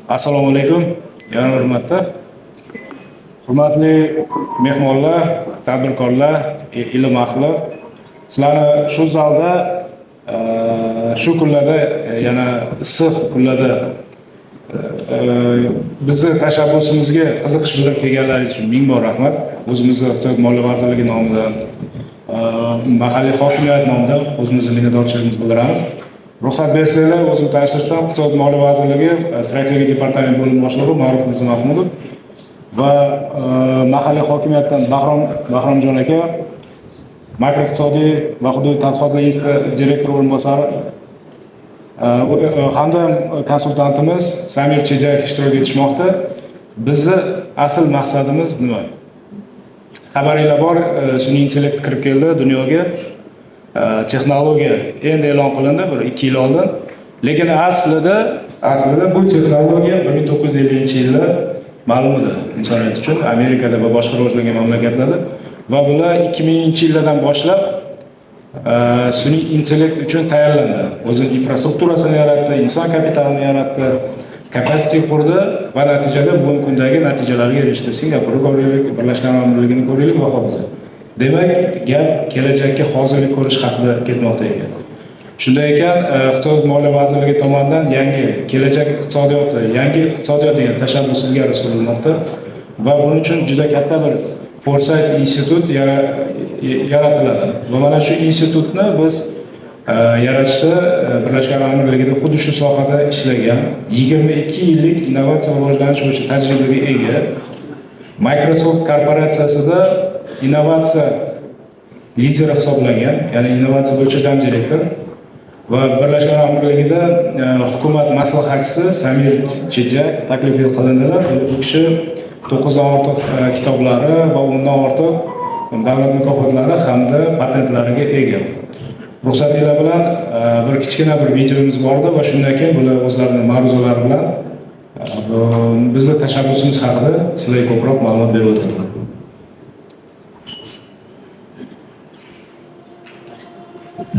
Assalomu alaykum. Yana bir marta. Hurmatli mehmonlar, tadbirkorlar, ilm ahli. Sizlarni shu zalda shu kunlarda yana issiq kunlarda bizni tashabbusimizga qiziqish bildirib kelganlaringiz uchun ming bor rahmat. O'zimizni Iqtisodiyot moliya vazirligi nomidan, mahalliy hokimiyat nomidan o'zimizni minnatdorchiligimizni bildiramiz. Ruxsat bersanglar, o'zim tanishtirsam, Iqtisodiyot moliya vazirligi strategiya departamenti bo'lim boshlig'i Ma'ruf Mahmudov va mahalliy hokimiyatdan Bahromjon aka, makroiqtisodiy va hududiy tadqiqotlar instituti direktori o'rinbosari hamda konsultantimiz Samir Chejak ishtirok etishmoqda. Bizni asl maqsadimiz nima? Xabaringlar bor, sun'iy intellekt kirib keldi dunyoga. Texnologiya endi e'lon qilindi 1-2 yil oldin. Lekin aslida bu texnologiya 1950-yilda ma'lum edi insoniyat uchun, Amerikada va boshqa rivojlangan mamlakatlarda va bular 2000-yillardan boshlab sun'iy intellekt uchun tayyorlandi. O'zining infrastrukturasini yaratdi, inson kapitalini yaratdi, kapasiti qurdi va natijada bugungi kundagi natijalarga erishdi. Singapurni ko'raylik, Birlashgan Arab Amirligini ko'raylik va hokazo. Demak, gap kelajakka hozirlik ko'rish haqida ketmoqda ekan. Shunday ekan, Iqtisodiyot moliya vazirligi tomonidan yangi kelajak iqtisodiyoti, yangi iqtisodiyot degan tashabbus ilgari surilmoqda va buning uchun juda katta bir Foresight institut yaratiladi. Va mana shu institutni biz yaratishda Birlashgan Arab Amirligida xuddi shu sohada ishlagan 22 yillik innovatsiya va rivojlanish bo'yicha tajribaga ega Microsoft korporatsiyasida innovatsiya lideri hisoblangan, ya'ni innovatsiya bo'yicha zamdirektor va Birlashgan Arab Amirligida hukumat maslahatchisi Samir Chejak taklif qilindilar. Bu kishi 9 dan ortiq kitoblari va 10 dan ortiq davlat mukofotlari hamda patentlariga ega. Ruxsatinglar bilan bir kichkina bir videomiz bordi va shundan keyin bular o'zlarining ma'ruzalari bilan bizni tashabbusimiz haqida sizlarga ko'proq ma'lumot berib o'tadilar.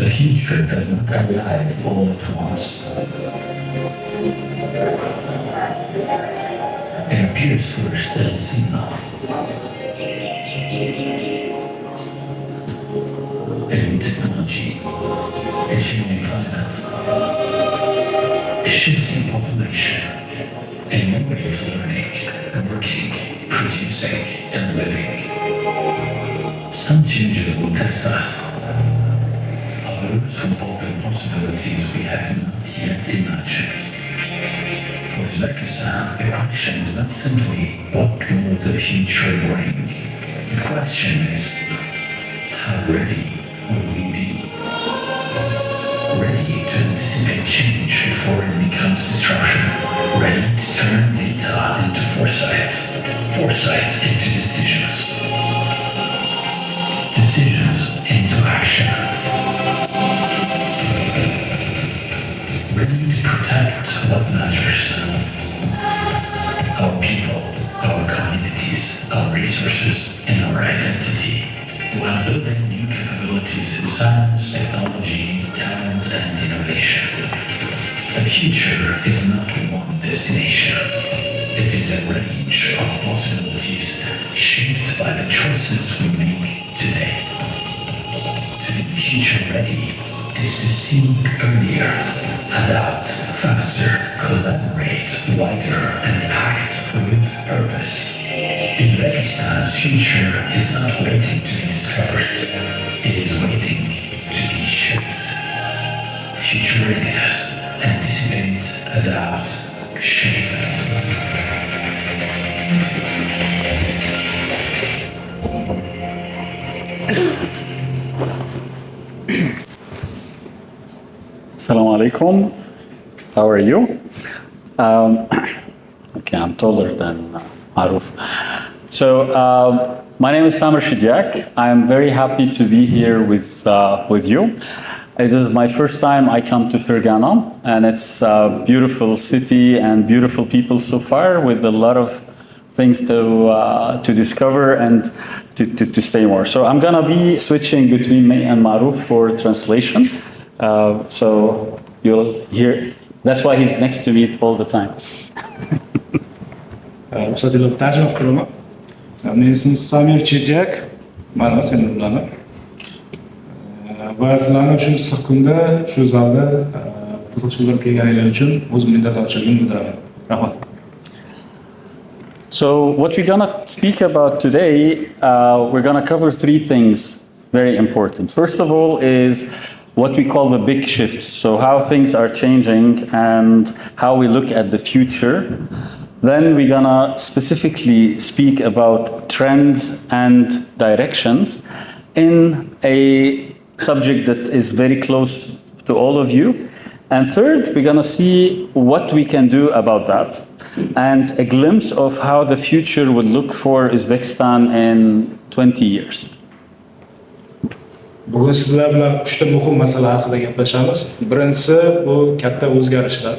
The future does not arrive all at once. It appears first as a signal. A new technology, a changing climate, a shifting population, a new way of learning, working, producing, and living. Some changes will test us. Others will open possibilities we have not yet imagined. For Uzbekistan, the question is not simply what will the future bring. The question is, how ready will we be? Ready to anticipate change before it becomes disruption. Ready to turn data into foresight. Foresight into decisions. Decisions into action. Ready to protect what matters. Our people, our communities, our resources, and our identity. While building new capabilities in science, technology, talent, and innovation. The future is not one destination. It is a range of possibilities shaped by the choices we make today. To be future ready is to think earlier, adapt faster, collaborate wider, and act with purpose. Uzbekistan's future is not waiting to be discovered. It is waiting to be shaped. Future readiness. Anticipate, adapt, shape. Assalamu alaikum. How are you? Okay, I'm taller than Maruf. So, my name is Samir Chejak. I am very happy to be here with you. It is my first time I come to Fergana, and it's a beautiful city and beautiful people so far, with a lot of things to discover and to stay more. So I'm gonna be switching between me and Maruf for translation. So you'll hear. That's why he's next to me all the time. ruxsat etib tarjima qilib qo'yaman. Mening ismim Samir Chidyak, mana seni bilaman. Va sizlarni shu issiq kunda, shu zalda qiziqishga bo'lib kelganingiz uchun o'z minnatdorchiligimni bildiraman. Rahmat. So what we're gonna speak about today, we're gonna cover three things very important. First of all is what we call the big shifts. So how things are changing and how we look at the future. Then we're gonna specifically speak about trends and directions in a subject that is very close to all of you. And third, we're gonna see what we can do about that and a glimpse of how the future would look for Uzbekistan in 20 years. Bugun sizlar bilan uchta muhim masala haqida gaplashamiz. Birinchisi bu katta o'zgarishlar.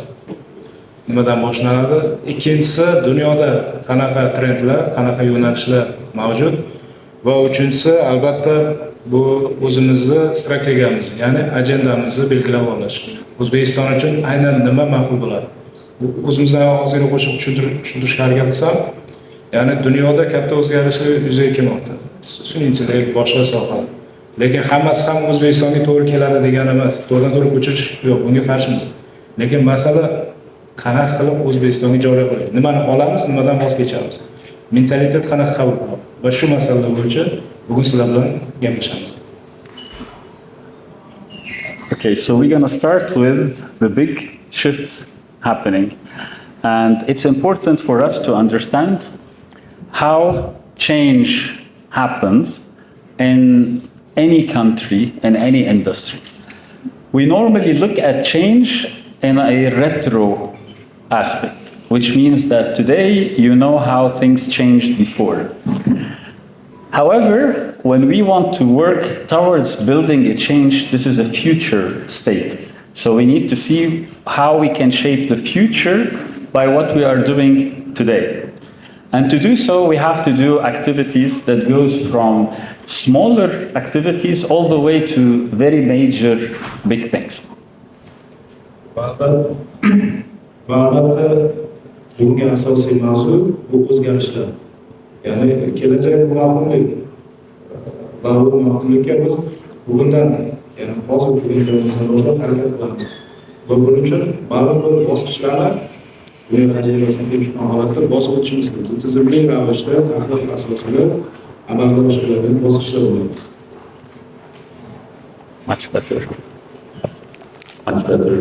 Nimadan boshlanadi? Ikkinchisi dunyoda qanaqa trendlar, qanaqa yo'nalishlar mavjud? Va uchinchisi albatta bu o'zimizni strategiyamiz, ya'ni ajendamizni belgilab olish. O'zbekiston uchun aynan nima ma'qul bo'ladi? O'zimizdan ozgina qo'shib tushuntirishga harakat qilsam, ya'ni dunyoda katta o'zgarishlar yuzaga kelmoqda. Sun'iy intellekt, boshqa sohalar. Lekin hammasi ham O'zbekistonga to'g'ri keladi degani emas. To'g'ridan-to'g'ri ko'chirish yo'q, bunga qarshimiz. Lekin masala qanaqa qilib O'zbekistonga joriy qilish? Nimani olamiz, nimadan voz kechamiz? Mentalitet qanaqa qabul qiladi? Va shu masalalar bo'yicha bugun sizlar bilan gaplashamiz. Okay, so we're going to start with the big shifts happening. And it's important for us to understand how change happens in any country, in any industry. We normally look at change in a retro aspect, which means that today you know how things changed before. However, when we want to work towards building a change, this is a future state. So we need to see how we can shape the future by what we are doing today. And to do so, we have to do activities that goes from smaller activities all the way to very major big things. Albatta, bunga asosiy mavzu bu o'zgarishlar. Ya'ni kelajak ma'qullik. Va bu ma'qullikka biz bugundan, ya'ni hozir bo'lgan joyimizdan boshlab harakat qilamiz. Va buning uchun ma'lum bir bosqichlarni dunyo tajribasidan kelib chiqqan holatda bosib o'tishimiz kerak. Tizimli ravishda tahlil asosida amalga oshiriladigan bosqichlar bo'ladi. Much better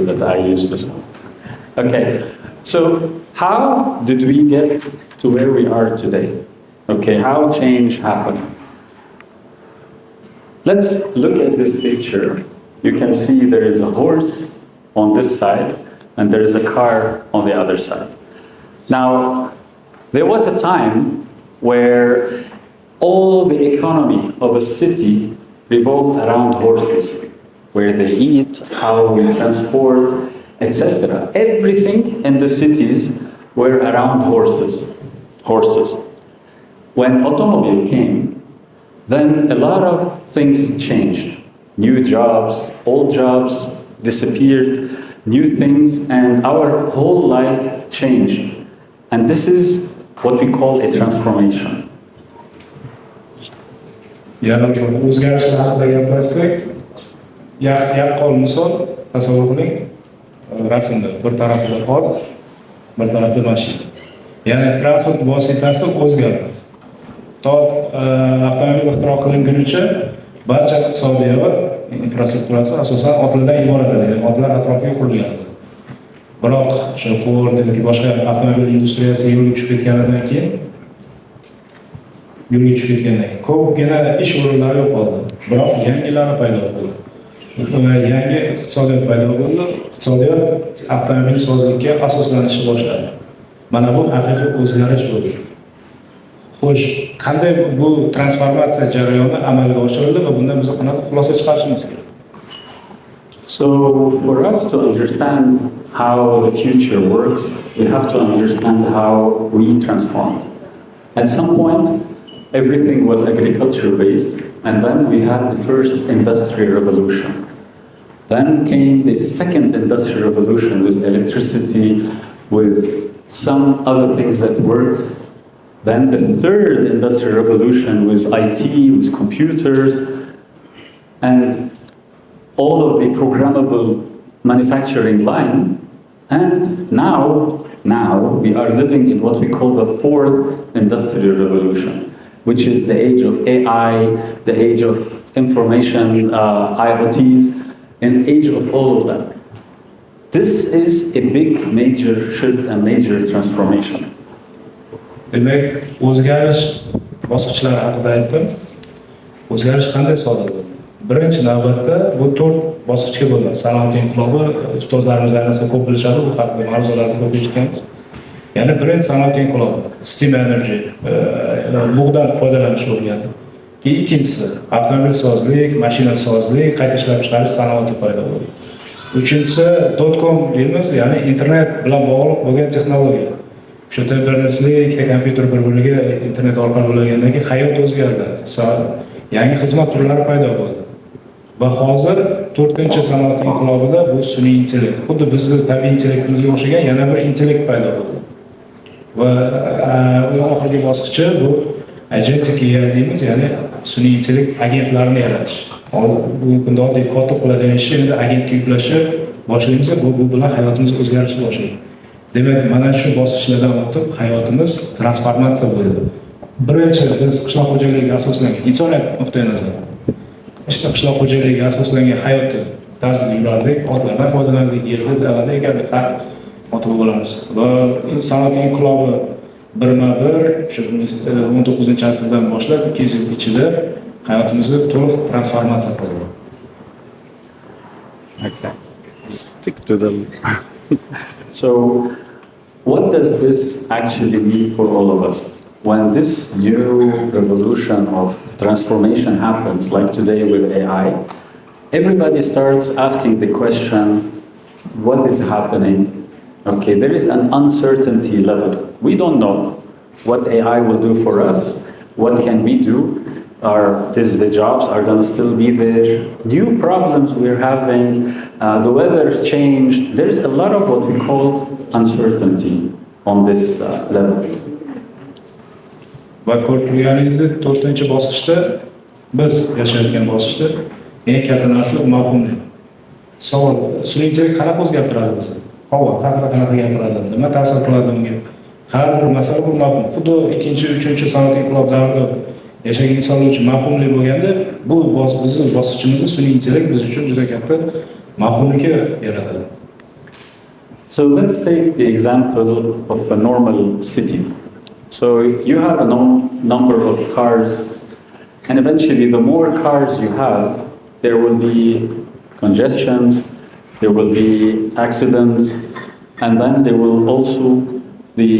that I use this one. Okay, so how did we get to where we are today? Okay, how change happened? Let's look at this picture. You can see there is a horse on this side and there is a car on the other side. Now, there was a time where all the economy of a city revolved around horses, where they eat, how we transport, etc. Everything in the cities were around horses. When automobile came, then a lot of things changed. New jobs, old jobs disappeared, new things, and our whole life changed. And this is what we call a transformation. Ya'ni o'zgarishlar haqida gaplashsak, yaqqol misol tasavvur qiling. Rasmda bir tarafida ot, bir tarafida mashina. Ya'ni transport vositasi o'zgardi. Avtomobil ixtiro qilingunicha barcha iqtisodiyot infrastrukturasi asosan otlardan iborat edi. Otlar atrofiga qurilgan. Biroq o'sha Ford yoki boshqa avtomobil industriyasi yo'lga tushib ketganidan keyin ko'pgina ish o'rinlari yo'qoldi. Biroq yangilari paydo bo'ldi. Yangi iqtisodiyot paydo bo'ldi. Iqtisodiyot avtomobil sozlikka asoslanishni boshladi. Mana bu haqiqiy o'zgarish bo'ldi. Xo'sh, qanday bu transformatsiya jarayoni amalga oshirildi va bundan biz qanaqa xulosa chiqarishimiz kerak? So for us to understand how the future works, we have to understand how we transformed. At some point, everything was agriculture based, and then we had the first industrial revolution. Then came the second industrial revolution with electricity, with some other things that works. Then the third industrial revolution was IT, with computers, and all of the programmable manufacturing line. And now we are living in what we call the fourth industrial revolution, which is the age of AI, the age of information, IoTs, and age of all of that. This is a big, major shift and major transformation. Demak, o'zgarish bosqichlari haqida aytdim. O'zgarish qanday sodir bo'ldi? Birinchi navbatda bu 4 bosqichga bo'linadi. Sanoat inqilobi, ustozlarimiz ayniqsa ko'p bilishadi, bu haqida mavzularda ko'p eshitganmiz. Ya'ni birinchi sanoat inqilobi, steam energy, bug'dan foydalanish o'rgandi. Ikkinchisi, avtomobilsozlik, mashinasozlik, qayta ishlab chiqarish sanoati paydo bo'ldi. Uchinchisi, .com deymiz, ya'ni internet bilan bog'liq bo'lgan texnologiya. O'sha internetli ikkita kompyuter bir-biriga internet orqali bo'lagandan keyin hayot o'zgardi. Yangi xizmat turlari paydo bo'ldi. Va hozir 4-sanoat inqilobida bu sun'iy intellekt, xuddi bizning tabiiy intellektimizga o'xshagan yana bir intellekt paydo bo'ldi. Va oxirgi bosqichi bu agentic AI deymiz, ya'ni sun'iy intellekt agentlarini yaratish. Bugungi kunda oddiy kotib qiladigan ishni endi agentga yuklashi boshlaymiz, bu bilan hayotimiz o'zgarishi boshlaydi. Demak, mana shu bosqichlardan o'tib hayotimiz transformatsiya bo'ldi. Birinchi biz qishloq xo'jaligiga asoslangan insoniyat nuqtai nazaridan qishloq xo'jaligiga asoslangan hayot tarzida yurardik, otlardan foydalanardik, yerda dalada ekandik, har ota-bobolarimiz. Va sanoat inqilobi birma-bir shu 19-asrdan boshlab 200 yil ichida hayotimizni to'liq transformatsiya qildi. Okay. Stick to the... So, what does this actually mean for all of us? When this new revolution of transformation happens, like today with AI, everybody starts asking the question, what is happening? Okay, there is an uncertainty level. We don't know what AI will do for us, what can we do, the jobs are going to still be there, new problems we're having, the weather's changed. There's a lot of what we call uncertainty on this level. Va ko'rganingizdek 4-bosqichda biz yashayotgan bosqichda eng katta narsa mavhumlik. Savol, sun'iy intellekt qanaqa o'zgartiradi bizni? Havo haqida qanaqa gapiradi? Nima ta'sir qiladi unga? Har bir masala bu mavhum. Xuddi 2-3-sanoat inqilob davrida yashagan insonlar uchun mavhumlik bo'lganda, bu bizning bosqichimizda sun'iy intellekt biz uchun juda katta mavhumlikni yaratadi. So let's take the example of a normal city. So you have a number of cars, and eventually the more cars you have, there will be congestions, there will be accidents, and then there will also, the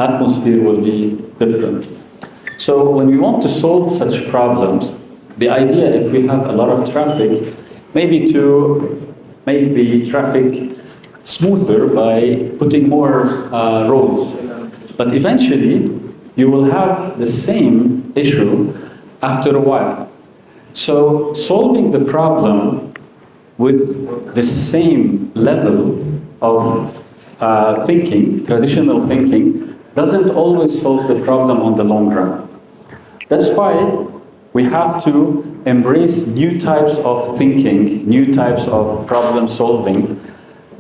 atmosphere will be different. So when we want to solve such problems, the idea, if we have a lot of traffic, maybe to make the traffic smoother by putting more roads. But eventually, you will have the same issue after a while. So solving the problem with the same level of thinking, traditional thinking, doesn't always solve the problem on the long run. That's why we have to embrace new types of thinking, new types of problem solving,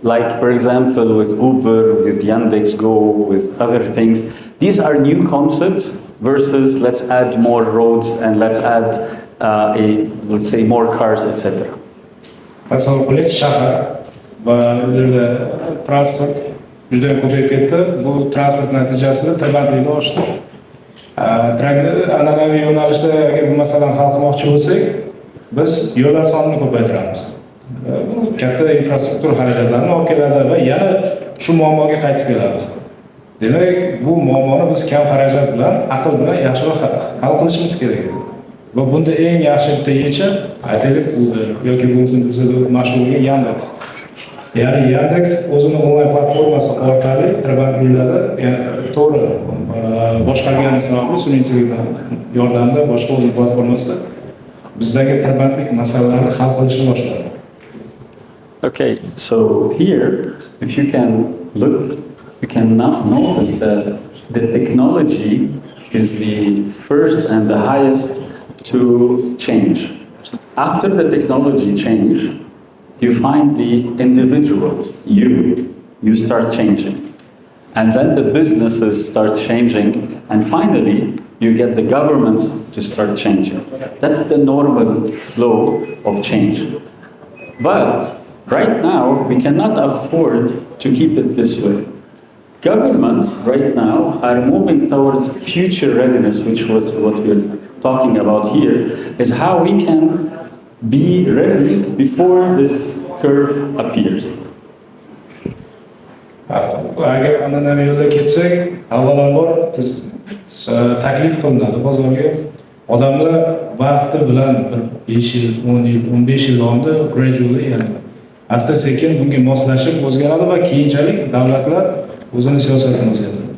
like, for example, with Uber, with Yandex.Go, with other things. These are new concepts versus let's add more roads and let's add, let's say, more cars, etc. Tasavvur qiling, shahar va o'zida transport juda ko'payib ketdi. Bu transport natijasida tirbandlik oshdi. An'anaviy yo'nalishda agar bu masalani hal qilmoqchi bo'lsak, biz yo'llar sonini ko'paytiramiz. Katta infrastruktura xarajatlarini olib keladi va yana shu muammoga qaytib kelamiz. Demak, bu muammoni biz kam xarajat bilan, aql bilan yaxshiroq hal qilishimiz kerak. Va bunda eng yaxshi bitta yechim, aytaylik, Uber yoki bizda mashhur bo'lgan Yandex. Ya'ni Yandex o'zining onlayn platformasi orqali tirbandliklarda, ya'ni to'g'ri boshqargani sababli sun'iy intellekt yordamida boshqa o'zining platformasida bizdagi tirbandlik masalalarini hal qilishni boshladi. Okay, so here, if you can look, you can now notice that the technology is the first and the highest to change. After the technology change, you find the individuals, you start changing. And then the businesses start changing, and finally, you get the governments to start changing. That's the normal flow of change. But right now, we cannot afford to keep it this way. Governments right now are moving towards future readiness, which was what we're talking about here, is how we can be ready before this curve appears. Agar an'anaviy yo'lda ketsak, avvalambor taklif qilinadi bozorga. Odamlar vaqti bilan 5 yil, 10 yil, 15 yil davomida gradually, ya'ni asta-sekin bunga moslashib o'zgaradi va keyinchalik davlatlar o'zini siyosatini o'zgartiradi.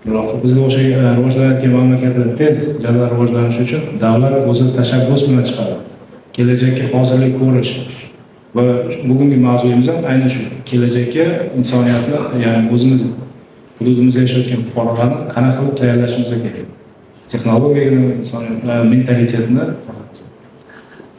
Biroq bizga o'xshagan rivojlanayotgan mamlakatlar tez jadal rivojlanishi uchun davlat o'zi tashabbus bilan chiqadi. Kelajakka hozirlik ko'rish va bugungi mavzuyimiz ham aynan shu. Kelajakka insoniyatni, ya'ni o'zimiz hududimizda yashayotgan fuqarolarni qanaqa qilib tayyorlashimiz kerak. Texnologiyani, insoniyat mentalitetini.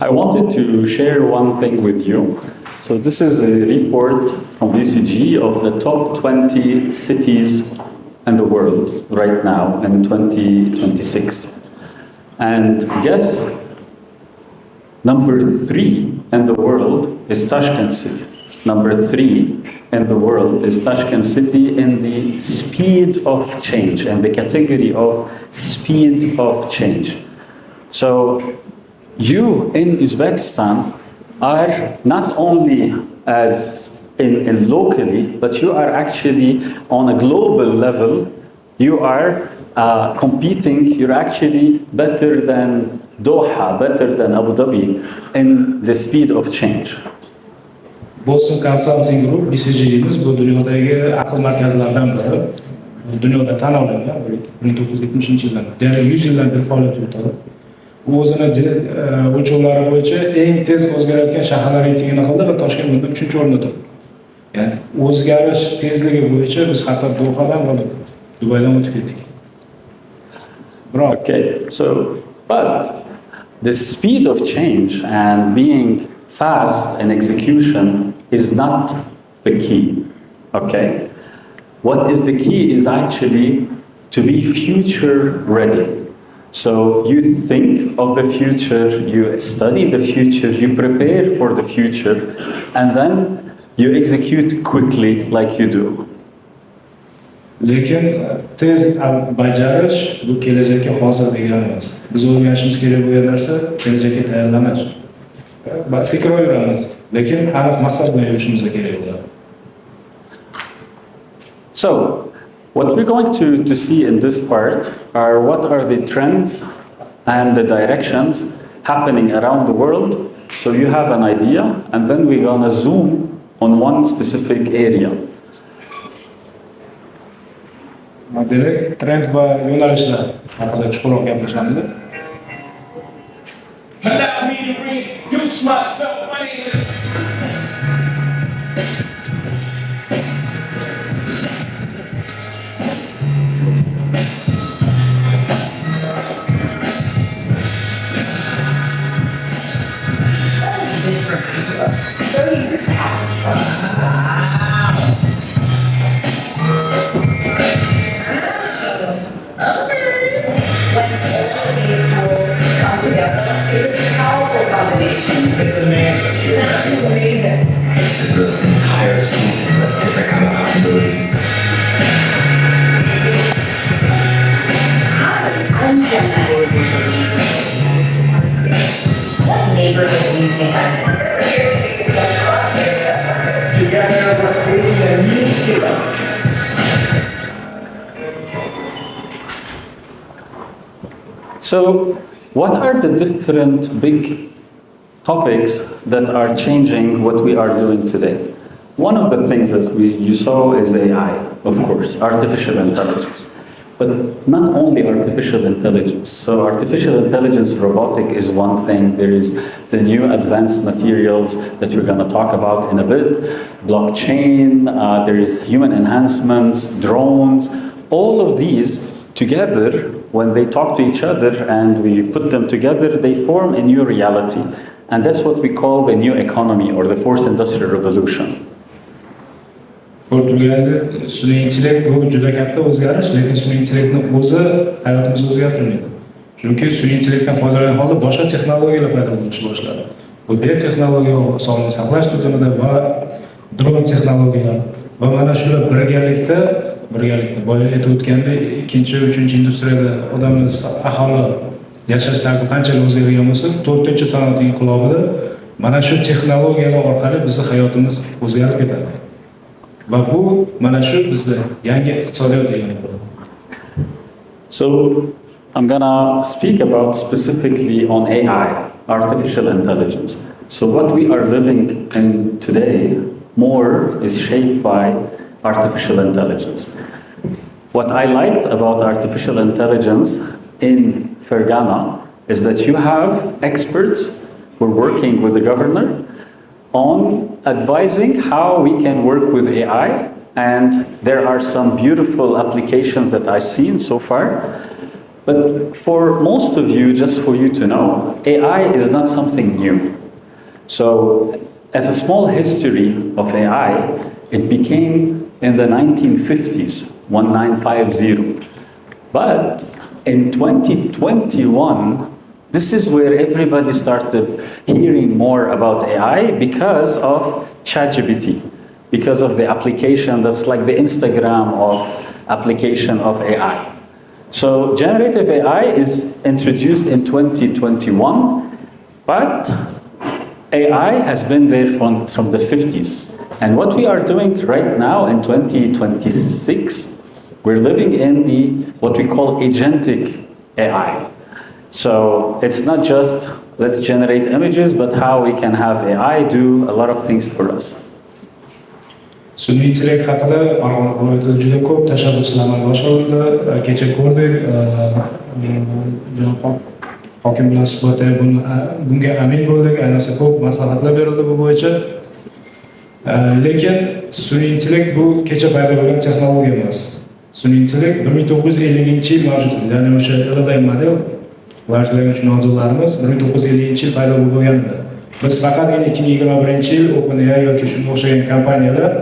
I wanted to share one thing with you. So this is a report from BCG of the top 20 cities in the world right now in 2026. And guess number 3 in the world is Tashkent City. Number 3 in the world is Tashkent City in the speed of change, in the category of speed of change. So you in Uzbekistan are not only as in locally, but you are actually on a global level. You are competing, you're actually better than Doha, better than Abu Dhabi in the speed of change. Boston Consulting Group, BCG'miz bu dunyodagi aql markazlaridan biri. Dunyoda tan olingan 1970-yildan, deyarli 100 yildan beri faoliyat yuritadi. U o'zini o'lchovlari bo'yicha eng tez o'zgarayotgan shaharlar reytingini qildi va Toshkent bunda 3-o'rinda turibdi. Ya'ni o'zgarish tezligi bo'yicha biz hatto Dohadan va Dubaydan o'tib ketdik. Okay, so but the speed of change and being fast in execution is not the key. Okay, what is the key is actually to be future ready. So you think of the future, you study the future, you prepare for the future, and then you execute quickly like you do. Lekin tez bajarish bu kelajakka hozir degani emas. Biz o'rganishimiz kerak bo'lgan narsa kelajakka tayyorlanish. Sekiroveramiz, lekin aniq maqsad bilan yurishimiz kerak bo'ladi. So, what we're going to see in this part are what are the trends and the directions happening around the world. So you have an idea, and then we're going to zoom on one specific area. Demak, trend va yo'nalishlar haqida chuqurroq gaplashamiz. Allow me to reintroduce myself. My name is... It's a masterpiece. It's an entire suite of different kind of possibilities. What neighborhood do you think I'm in? Together we're creating a new hero. So, what are the different big topics that are changing what we are doing today? One of the things that you saw is AI, of course, artificial intelligence. But not only artificial intelligence. So artificial intelligence, robotic is one thing. There is the new advanced materials that we're going to talk about in a bit. Blockchain, there is human enhancements, drones. All of these together, when they talk to each other and we put them together, they form a new reality. And that's what we call the new economy or the fourth industrial revolution. Ko'rib turganingizdek, sun'iy intellekt bu juda katta o'zgarish, lekin sun'iy intellektni o'zi hayotimizni o'zgartirmaydi. Chunki sun'iy intellektdan foydalangan holda boshqa texnologiyalar paydo bo'lishni boshladi. Bu biotexnologiya, sog'liqni saqlash tizimida va dron texnologiyalar va mana shular birgalikda boya aytib o'tgandek, ikkinchi, uchinchi industriyada odamlar aholi yashash tarzi qanchalik o'zgargan bo'lsa, 4-sanoat inqilobida mana shu texnologiyalar orqali bizning hayotimiz o'zgarib ketadi. Va bu mana shu bizda yangi iqtisodiyot degani bo'ladi. So I'm gonna speak about specifically on AI, artificial intelligence. So what we are living in today more is shaped by artificial intelligence. What I liked about artificial intelligence in Fergana is that you have experts who are working with the governor on advising how we can work with AI, and there are some beautiful applications that I've seen so far. But for most of you, just for you to know, AI is not something new. So as a small history of AI, it became in the 1950s, 1950. But in 2021, this is where everybody started hearing more about AI because of ChatGPT, because of the application that's like the Instagram of application of AI. So generative AI is introduced in 2021, but AI has been there from the 50s. And what we are doing right now in 2026, we're living in what we call agentic AI. So it's not just let's generate images, but how we can have AI do a lot of things for us. Sun'iy intellekt haqida Farg'ona viloyatida juda ko'p tashabbuslar amalga oshirildi. Kecha ko'rdik, hokim bilan suhbatda bunga amin bo'ldik, ayniqsa ko'p maslahatlar berildi bu bo'yicha. Lekin sun'iy intellekt bu kecha paydo bo'lgan texnologiya emas. Sun'iy intellekt 1950-yil mavjud, ya'ni o'sha LLM model large language modellarimiz 1950-yil paydo bo'lganda. Biz faqatgina 2021-yil OpenAI yoki shunga o'xshagan kompaniyalar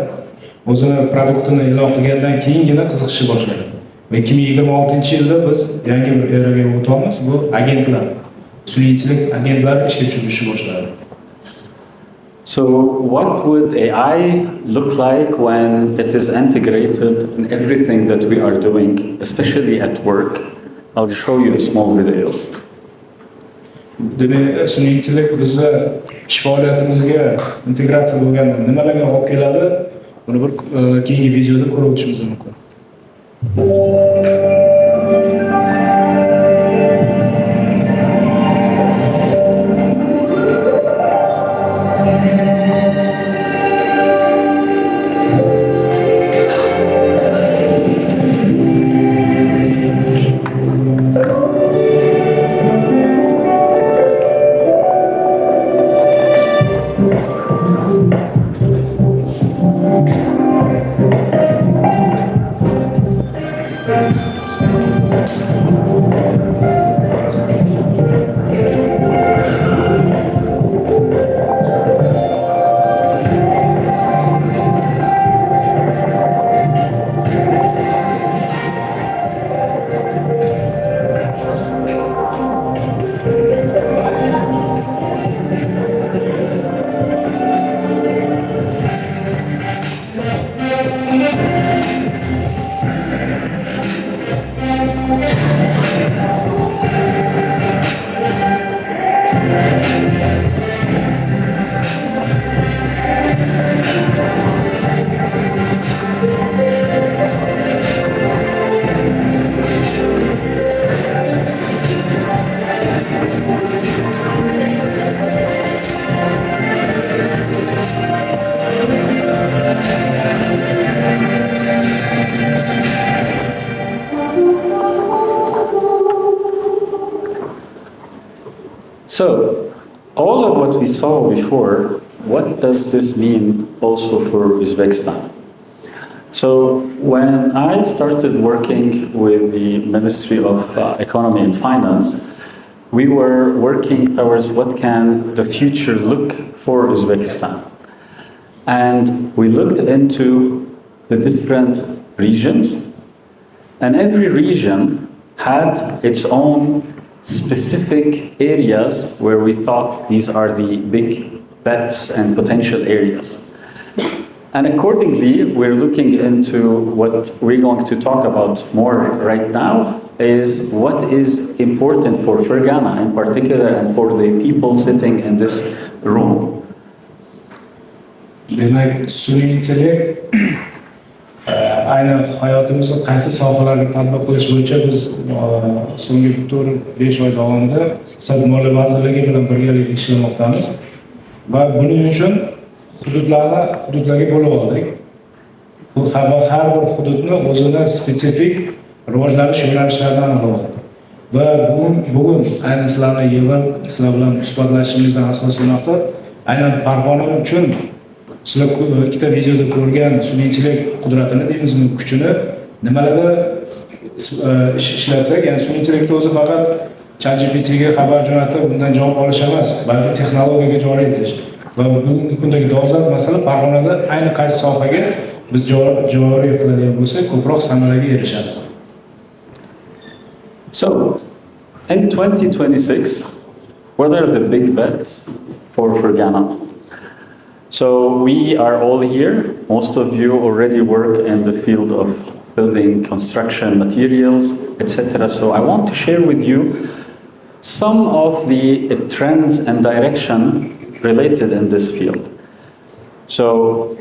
o'zini produktini e'lon qilgandan keyingina qiziqishni boshladi. Va 2026-yilda biz yangi bir eraga o'tamiz. Bu agentlar, sun'iy intellekt agentlari ishga tushirishni boshladi. So what would AI look like when it is integrated in everything that we are doing, especially at work? I'll show you a small video. Demak, sun'iy intellekt bizni ish faoliyatimizga integratsiya bo'lganda nimalarga olib keladi? Buni bir keyingi videoda ko'rib o'tishimiz mumkin. So, all of what we saw before, what does this mean also for Uzbekistan? So when I started working with the Ministry of Economy and Finance, we were working towards what can the future look for Uzbekistan. And we looked into the different regions, and every region had its own specific areas where we thought these are the big bets and potential areas. And accordingly, we're looking into what we're going to talk about more right now is what is important for Fergana in particular and for the people sitting in this room. Demak, sun'iy intellekt aynan hayotimizni qaysi sohalarga tatbiq qilish bo'yicha biz so'nggi 4-5 oy davomida Iqtisod moliya vazirligi bilan birgalikda ishlamoqdamiz va buning uchun hududlarga bo'lib oldik. Bu har bir hududni o'zini spetsifik rivojlanish yo'nalishlaridan aniqlaydi. Va bugun aynan sizlarni yig'ib, sizlar bilan suhbatlashishimizdan asosiy maqsad aynan Farg'ona uchun sizlar ikkita videoda ko'rgan sun'iy intellekt qudratini deymizmi, kuchini nimalarda ishlatsak, ya'ni sun'iy intellekt o'zi faqat ChatGPTga xabar jo'natib, undan javob olish emas, balki texnologiyaga joriy etish. Va bugungi kundagi dolzarb masala Farg'onada ayni qaysi sohaga biz joriy qiladigan bo'lsak, ko'proq samaraga erishamiz. So, in 2026, what are the big bets for Fergana? So we are all here. Most of you already work in the field of building construction materials, etc. So I want to share with you some of the trends and direction related in this field. So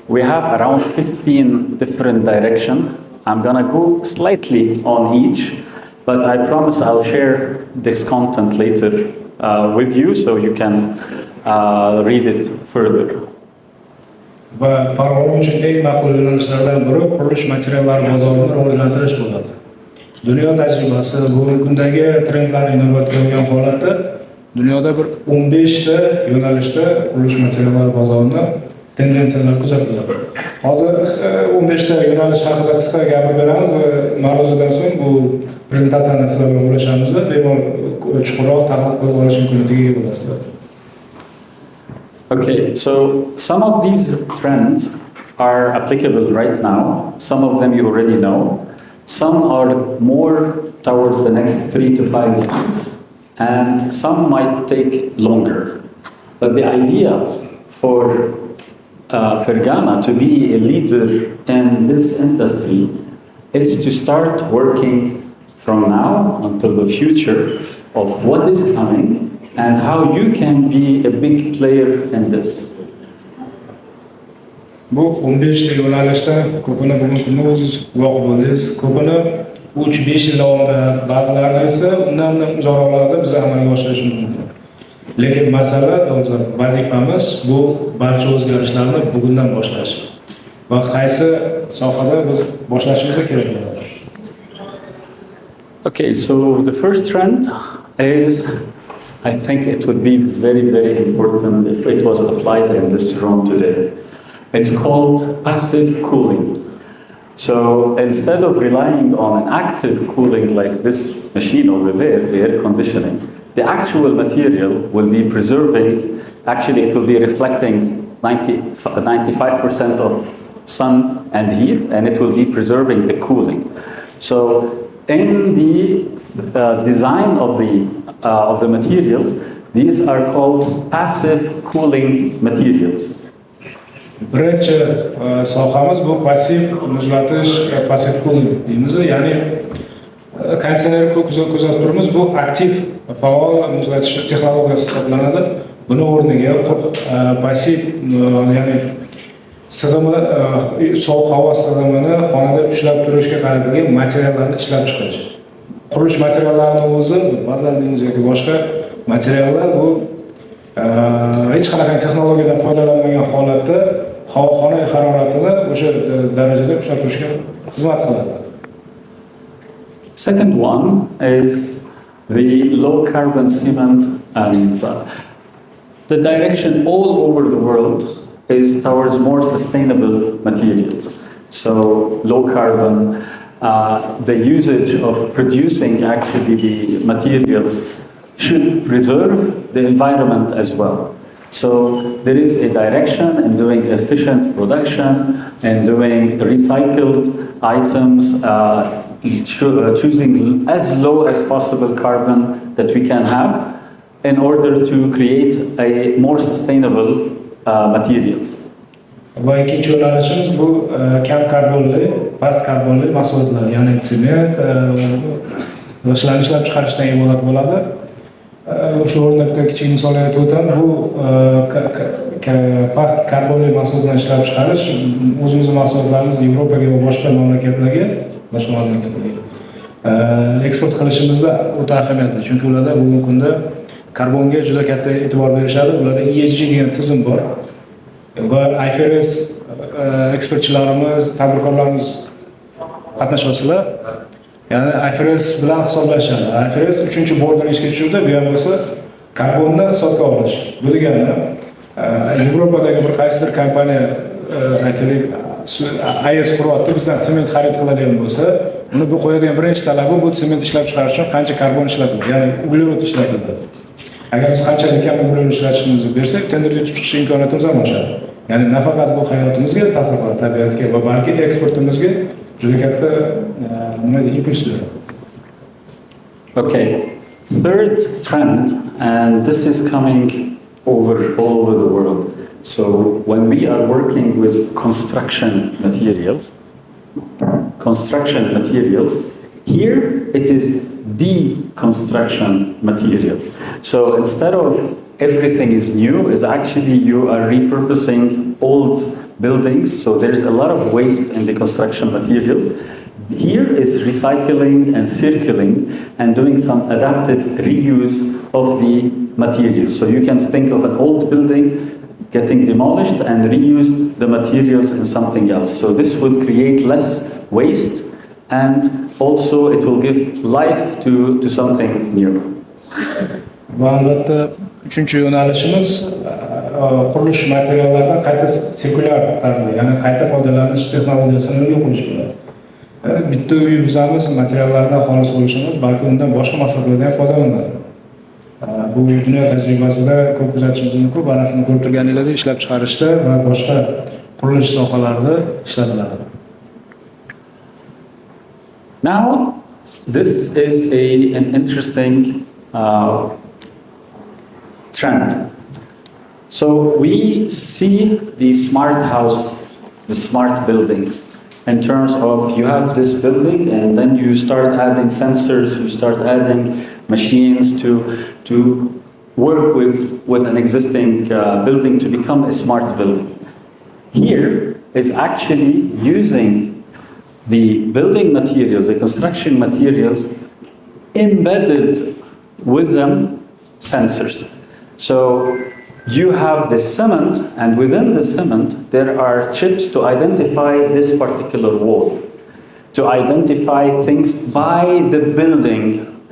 we have around 15 different directions. I'm gonna go slightly on each, but I promise I'll share this content later with you so you can read it further. Va Farg'ona uchun eng maqbul yo'nalishlardan biri qurilish materiallari bozorini rivojlantirish bo'ladi. Dunyo tajribasi bugungi kundagi trendlarni inobatga olgan holatda dunyoda bir 15 ta yo'nalishda qurilish materiallari bozorini tendensiyalar kuzatiladi. Hozir 15 ta yo'nalish haqida qisqa gapirib beramiz va ma'ruzadan so'ng bu prezentatsiyani sizlar bilan bo'lishamiz va bemalol chuqurroq tahlil qilib olish imkoniyatiga ega bo'lasizlar. Okay, so some of these trends are applicable right now. Some of them you already know. Some are more towards the next 3 to 5 years, and some might take longer. But the idea for Fergana to be a leader in this industry is to start working from now until the future of what is coming and how you can be a big player in this. Bu 15 ta yo'nalishda ko'pini bugungi kunda o'zingiz guvoh bo'ldingiz. Ko'pini 3-5 yil davomida, ba'zilarida esa undan uzoqlarda biz amalga oshirishimiz mumkin. Lekin masala, vazifamiz bu barcha o'zgarishlarni bugundan boshlash. Va qaysi sohada biz boshlashimiz kerak bo'ladi. Okay, so the first trend is, I think it would be very, very important if it was applied in this room today. It's called passive cooling. So instead of relying on an active cooling like this machine over there, the air conditioning, the actual material will be preserving, actually it will be reflecting 95% of sun and heat, and it will be preserving the cooling. So in the design of the materials, these are called passive cooling materials. Birinchi sohamiz bu passiv muzlatish, passiv cooling deymiz. Ya'ni konditsioner kuzatib turibmiz, bu aktiv faol muzlatish texnologiyasi hisoblanadi. Buni o'rniga passiv, ya'ni sig'imi, sovuq havo sig'imini xonada ushlab turishga qaratilgan materiallarni ishlab chiqarish. Qurilish materiallarining o'zi, bazalarimiz yoki boshqa materiallar bu hech qanaqa texnologiyadan foydalanmagan holatda xona haroratini o'sha darajada ushlab turishga xizmat qiladi. Second one is the low carbon cement, and the direction all over the world is towards more sustainable materials. so low carbon, the usage of producing actually the materials should preserve the environment as well. So there is a direction in doing efficient production and doing recycled items, choosing as low as possible carbon that we can have in order to create a more sustainable materials. Va ikkinchi yo'nalishimiz bu kam karbonli, past karbonli mahsulotlar, ya'ni sement va shularni ishlab chiqarishdan iborat bo'ladi. O'sha o'rnakda kichik misol aytib o'taman, bu past karbonli mahsulotlarni ishlab chiqarish o'zimizning mahsulotlarimiz Yevropaga va boshqa mamlakatlarga eksport qilishimizda o'ta ahamiyatli, chunki ularda bugungi kunda karbonga juda katta e'tibor berishadi. Ularda ESG degan tizim bor. Va IFRS eksportchilarimiz, tadbirkorlarimiz qatnashadilar. Ya'ni IFRS bilan hisoblashadi. IFRS 3-borddan ishga tushirdi, bu ham bo'lsa karbonni hisobga olish. Bu degani Yevropadagi bir qaysidir kompaniya aytaylik AES quryapti, bizdan sement xarid qiladigan bo'lsa, uni bu qo'yadigan birinchi talabi bu sement ishlab chiqarish uchun qancha karbon ishlatiladi, ya'ni uglerod ishlatiladi. Agar biz qanchalik kam uglerod ishlatishimizni bersak, tenderga chiqish imkoniyatimiz ham oshadi. Ya'ni nafaqat bu hayotimizga ta'sir qiladi, tabiatga va balki eksportimizga juda katta impuls beradi. Okay, third trend, and this is coming all over the world. So when we are working with construction materials, here it is the construction materials. So instead of everything is new, is actually you are repurposing old buildings. So there is a lot of waste in the construction materials. Here is recycling and circling and doing some adaptive reuse of the materials. So you can think of an old building getting demolished and reuse the materials in something else. So this would create less waste and also it will give life to something new. Va albatta uchinchi yo'nalishimiz qurilish materiallaridan qayta sirkulyar tarzda, ya'ni qayta foydalanish texnologiyasini yo'lga qo'yish bo'ladi. Bitta uy buzamiz, materiallardan xolis bo'lishimiz, balki undan boshqa maqsadlarda ham foydalanadi. Bu dunyo tajribasida ko'p kuzatishimiz mumkin, barasini ko'rib turganinglarda ishlab chiqarishda va boshqa qurilish sohalarida ishlatiladi. Now, this is an interesting trend. So we see the smart house, the smart buildings, in terms of you have this building and then you start adding sensors, you start adding machines to work with an existing building to become a smart building. Here is actually using the building materials, the construction materials, embedded with them sensors. So you have the cement, and within the cement, there are chips to identify this particular wall, to identify things by the building,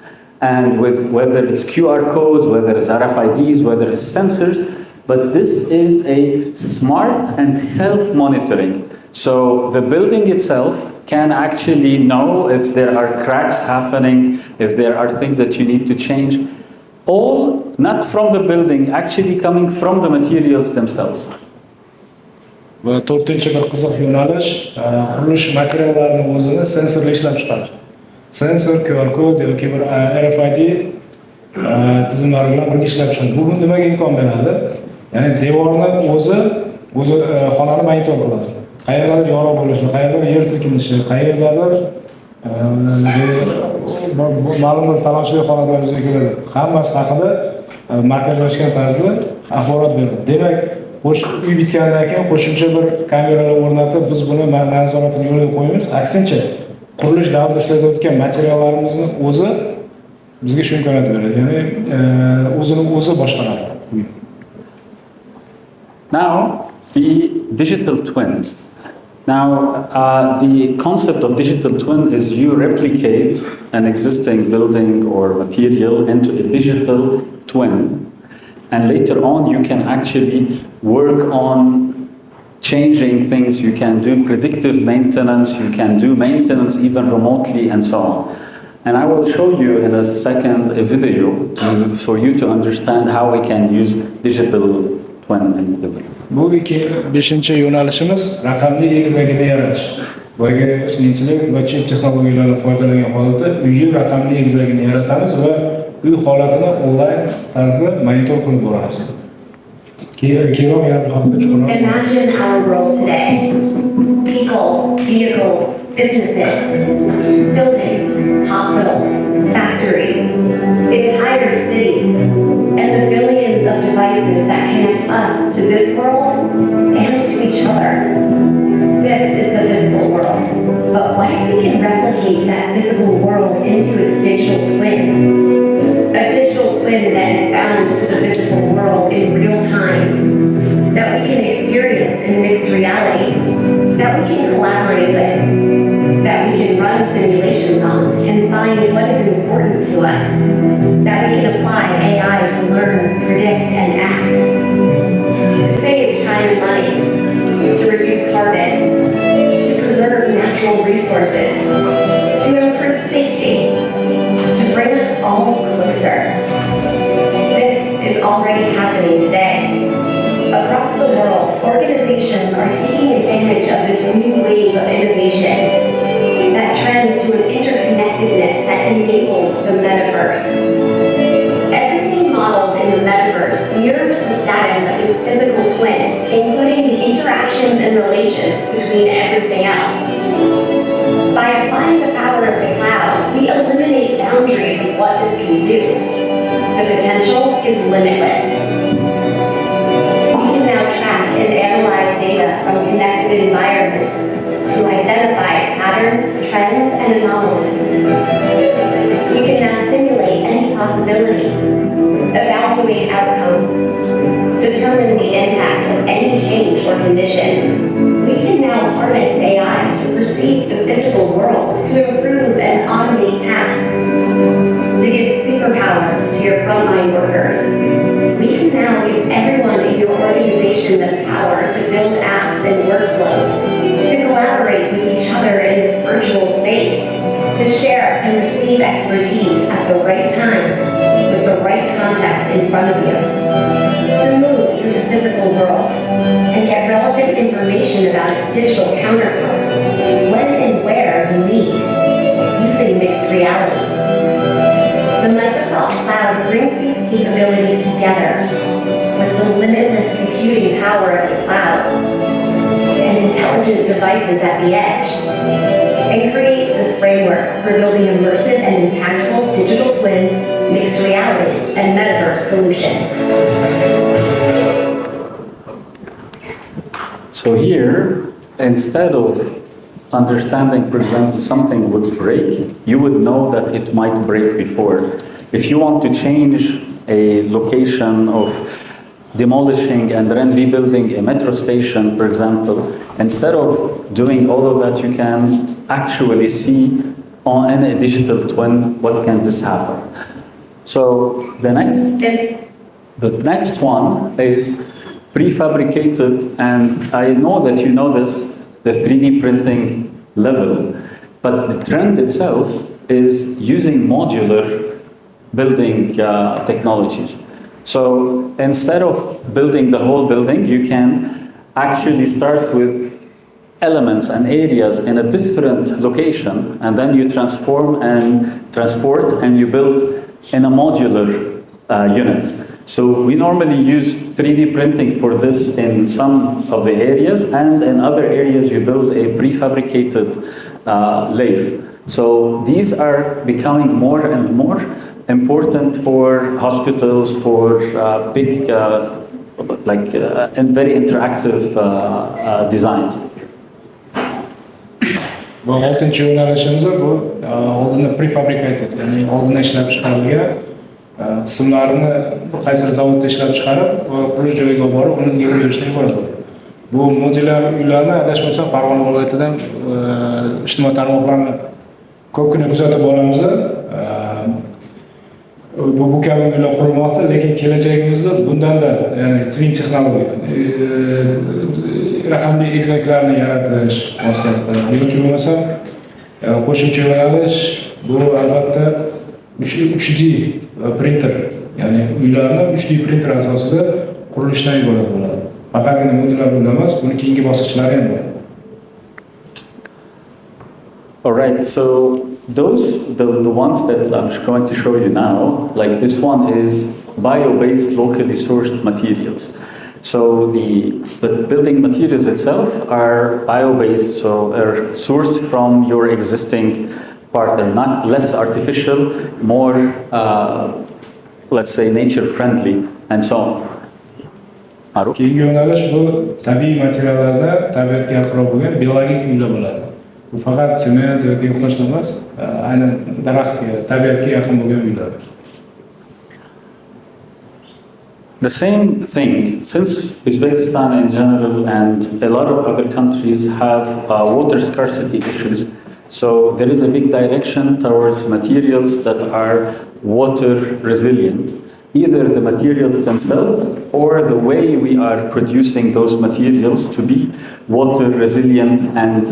and with whether it's QR codes, whether it's RFIDs, whether it's sensors, but this is a smart and self-monitoring. So the building itself can actually know if there are cracks happening, if there are things that you need to change. All not from the building, actually coming from the materials themselves. Va to'rtinchi bir qiziq yo'nalish qurilish materiallarini o'zini sensorli ishlab chiqarish. Sensor, QR kod yoki bir RFID tizimlari bilan birga ishlab chiqarish. Bu nimaga imkon beradi? Ya'ni devorni o'zi xonani monitor qiladi. Qayerdadir yorug' bo'lishi, qayerdadir yer silkinishi, qayerdadir ma'lum bir talonchilik holatlari yuzaga keladi. Hammasi haqida markazlashgan tarzda axborot beradi. Demak, uy bitgandan keyin qo'shimcha bir kameralar o'rnatib, biz buni nazoratni yo'lga qo'yamiz. Aksincha, qurilish davrida ishlatayotgan materiallarimizni o'zi bizga shu imkoniyat beradi. Ya'ni o'zi boshqaradi. Now, the digital twins. Now, the concept of digital twin is you replicate an existing building or material into a digital twin, and later on you can actually work on changing things, you can do predictive maintenance, you can do maintenance even remotely, and so on. And I will show you in a second a video for you to understand how we can use digital twin in building. Bu beshinchi yo'nalishimiz raqamli egizagini yaratish. Boyagi sun'iy intellekt va chip texnologiyalardan foydalangan holatda uyni raqamli egizagini yaratamiz va uy holatini onlayn tarzda monitor qilib boramiz. Keyinroq yana haqida chuqurroq. Imagine our world today. People, vehicles, businesses, buildings, hospitals, factories, entire cities, and the billions of devices that connect us to this world and to each other. This is the physical world. But what if we can replicate that physical world into its digital twin? A digital twin that is bound to the physical world in real time, that we can experience in mixed reality, that we can collaborate with, that we can run simulations on and find what is important to us, that we can apply AI to learn, predict, and act, to save time and money, to reduce carbon, to preserve natural resources, to improve safety, to bring us all closer. This is already happening today. Across the world, organizations are taking advantage of this new wave of innovation that trends to an interconnectedness that enables the metaverse. Everything modeled in the metaverse mirrors the status of its physical twin, including the interactions and relations between everything else. By applying the power of the cloud, we eliminate boundaries of what this can do. The potential is limitless. We can now track and analyze data from connected environments to identify patterns, trends, and anomalies. We can now simulate any possibility, evaluate outcomes, determine the impact of any change or condition. We can now harness AI to perceive the physical world, to improve and automate tasks, to give superpowers to your frontline workers. We can now give everyone in your organization the power to build apps and workflows, to collaborate with each other in this virtual space, to share and receive expertise at the right time, with the right context in front of you, to move through the physical world and get relevant information about its digital counterpart, when and where you need, using mixed reality. The Microsoft Cloud brings these capabilities together with the limitless computing power of the cloud and intelligent devices at the edge, and creates this framework for building immersive and impactful digital twin, mixed reality, and metaverse solutions. So here, instead of understanding, for example, something would break, you would know that it might break before. If you want to change a location of demolishing and then rebuilding a metro station, for example, instead of doing all of that, you can actually see in a digital twin what can this happen. So the next one is prefabricated, and I know that you know this, the 3D printing level, but the trend itself is using modular building technologies. So instead of building the whole building, you can actually start with elements and areas in a different location, and then you transform and transport and you build in a modular units. So we normally use 3D printing for this in some of the areas, and in other areas you build a prefabricated layer. So these are becoming more and more important for hospitals, for big, and very interactive designs. Bu 6-chi yo'nalishimiz bu oldindan prefabricated, ya'ni oldindan ishlab chiqarilgan qismlarini qaysidir zavodda ishlab chiqarib va qurilish joyiga olib borib uni yig'ib berishdan iborat. Bu modulyar uylarni adashmasam Farg'ona viloyatidan ijtimoiy tarmoqlarni ko'pgina kuzatib boramiz. Bu kabi uylar qurilmoqda, lekin kelajagimizda bundan-da, ya'ni twin texnologiya, raqamli egizaklarni yaratish vositasida yoki bo'lmasam qo'shimcha yo'nalish bu albatta 3D printer, ya'ni uylarni 3D printer asosida qurilishdan iborat bo'ladi. Faqatgina modulyar emas, buni keyingi bosqichlari ham bor. All right, so the ones that I'm going to show you now, like this one is bio-based locally sourced materials. So the building materials itself are bio-based, so are sourced from your existing partner, not less artificial, more, let's say, nature-friendly, and so on. Keyingi yo'nalish bu tabiiy materiallarda tabiatga yaqinroq bo'lgan biologik uylar bo'ladi. Bu faqat sement yoki qo'shni emas, aynan daraxtga, tabiatga yaqin bo'lgan uylar. The same thing, since Uzbekistan in general and a lot of other countries have water scarcity issues, so there is a big direction towards materials that are water resilient. Either the materials themselves or the way we are producing those materials to be water resilient and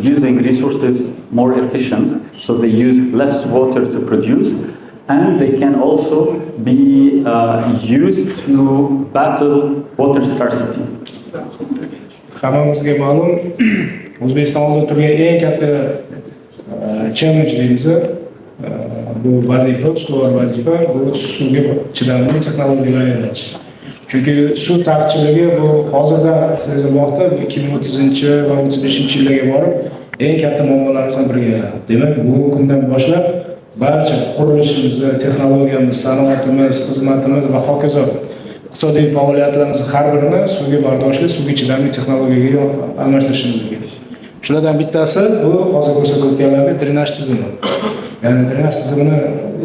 using resources more efficient, so they use less water to produce, and they can also be used to battle water scarcity. Hammamizga ma'lum, O'zbekiston oldida turgan eng katta challenge deymiz. Bu vazifa, ustuvor vazifa, bu suvga chidamli texnologiyalar yaratish. Chunki suv taqchilligi bu hozirda sezilmoqda, 2030 va 35-yillarga borib eng katta muammolardan biriga aylanadi. Demak, bu kundan boshlab barcha qurilishimizni, texnologiyamiz, sanoatimiz, xizmatimiz va hokazo iqtisodiy faoliyatlarimiz har birini suvga bardoshli, suvga chidamli texnologiyaga almashtirishimiz kerak. Shulardan bittasi bu hozir ko'rsatib o'tganlardek drenaj tizimi. Ya'ni drenaj tizimini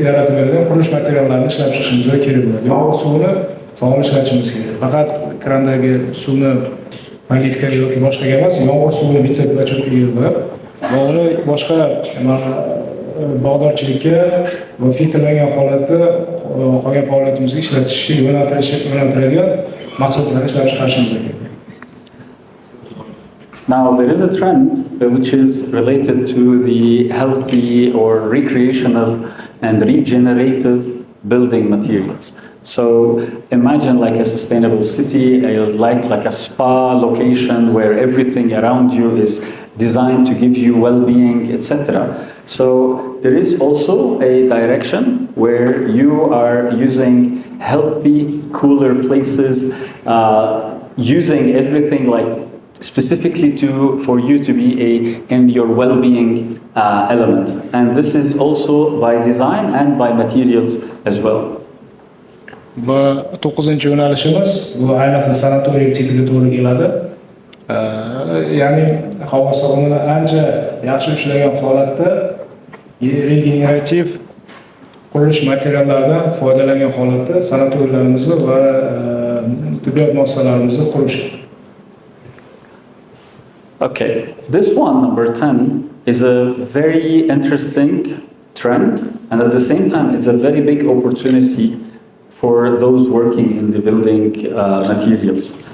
yaratib bergan qurilish materiallarini ishlab chiqishimiz kerak bo'ladi. Yomg'ir suvini faol ishlatishimiz kerak. Faqat krandagi suvni magnifikaga yoki boshqaga emas, yomg'ir suvini bitta bachokga yig'ib va uni boshqa bog'dorchilikka va filtrlangan holatda qolgan faoliyatimizga ishlatishga yo'naltiradigan mahsulotlarni ishlab chiqarishimiz kerak. Now, there is a trend which is related to the healthy or recreational and regenerative building materials. So imagine like a sustainable city, like a spa location where everything around you is designed to give you well-being, etc. So there is also a direction where you are using healthy, cooler places, using everything like specifically for you to be in your well-being element. And this is also by design and by materials as well. Bu 9-chi yo'nalishimiz, bu ayniqsa sanatoriy tipiga to'g'ri keladi. Ya'ni havo sig'imini ancha yaxshi ushlagan holatda regenerativ qurilish materiallaridan foydalangan holatda sanatoriylarimizni va tibbiyot muassasalarimizni qurish. Okay, this one, number 10, is a very interesting trend, and at the same time, it's a very big opportunity for those working in the building materials.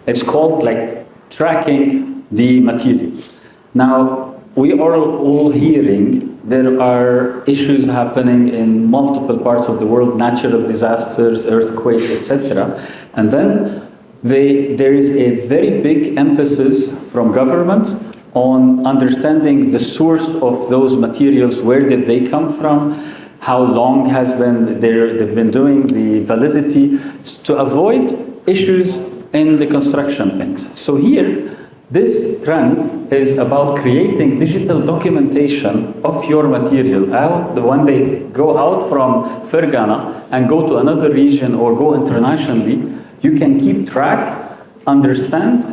It's called like tracking the materials. Now, we are all hearing there are issues happening in multiple parts of the world, natural disasters, earthquakes, etc. And then there is a very big emphasis from government on understanding the source of those materials, where did they come from, how long they've been doing the validity, to avoid issues in the construction things. So here, this trend is about creating digital documentation of your material when they go out from Fergana and go to another region or go internationally. You can keep track, understand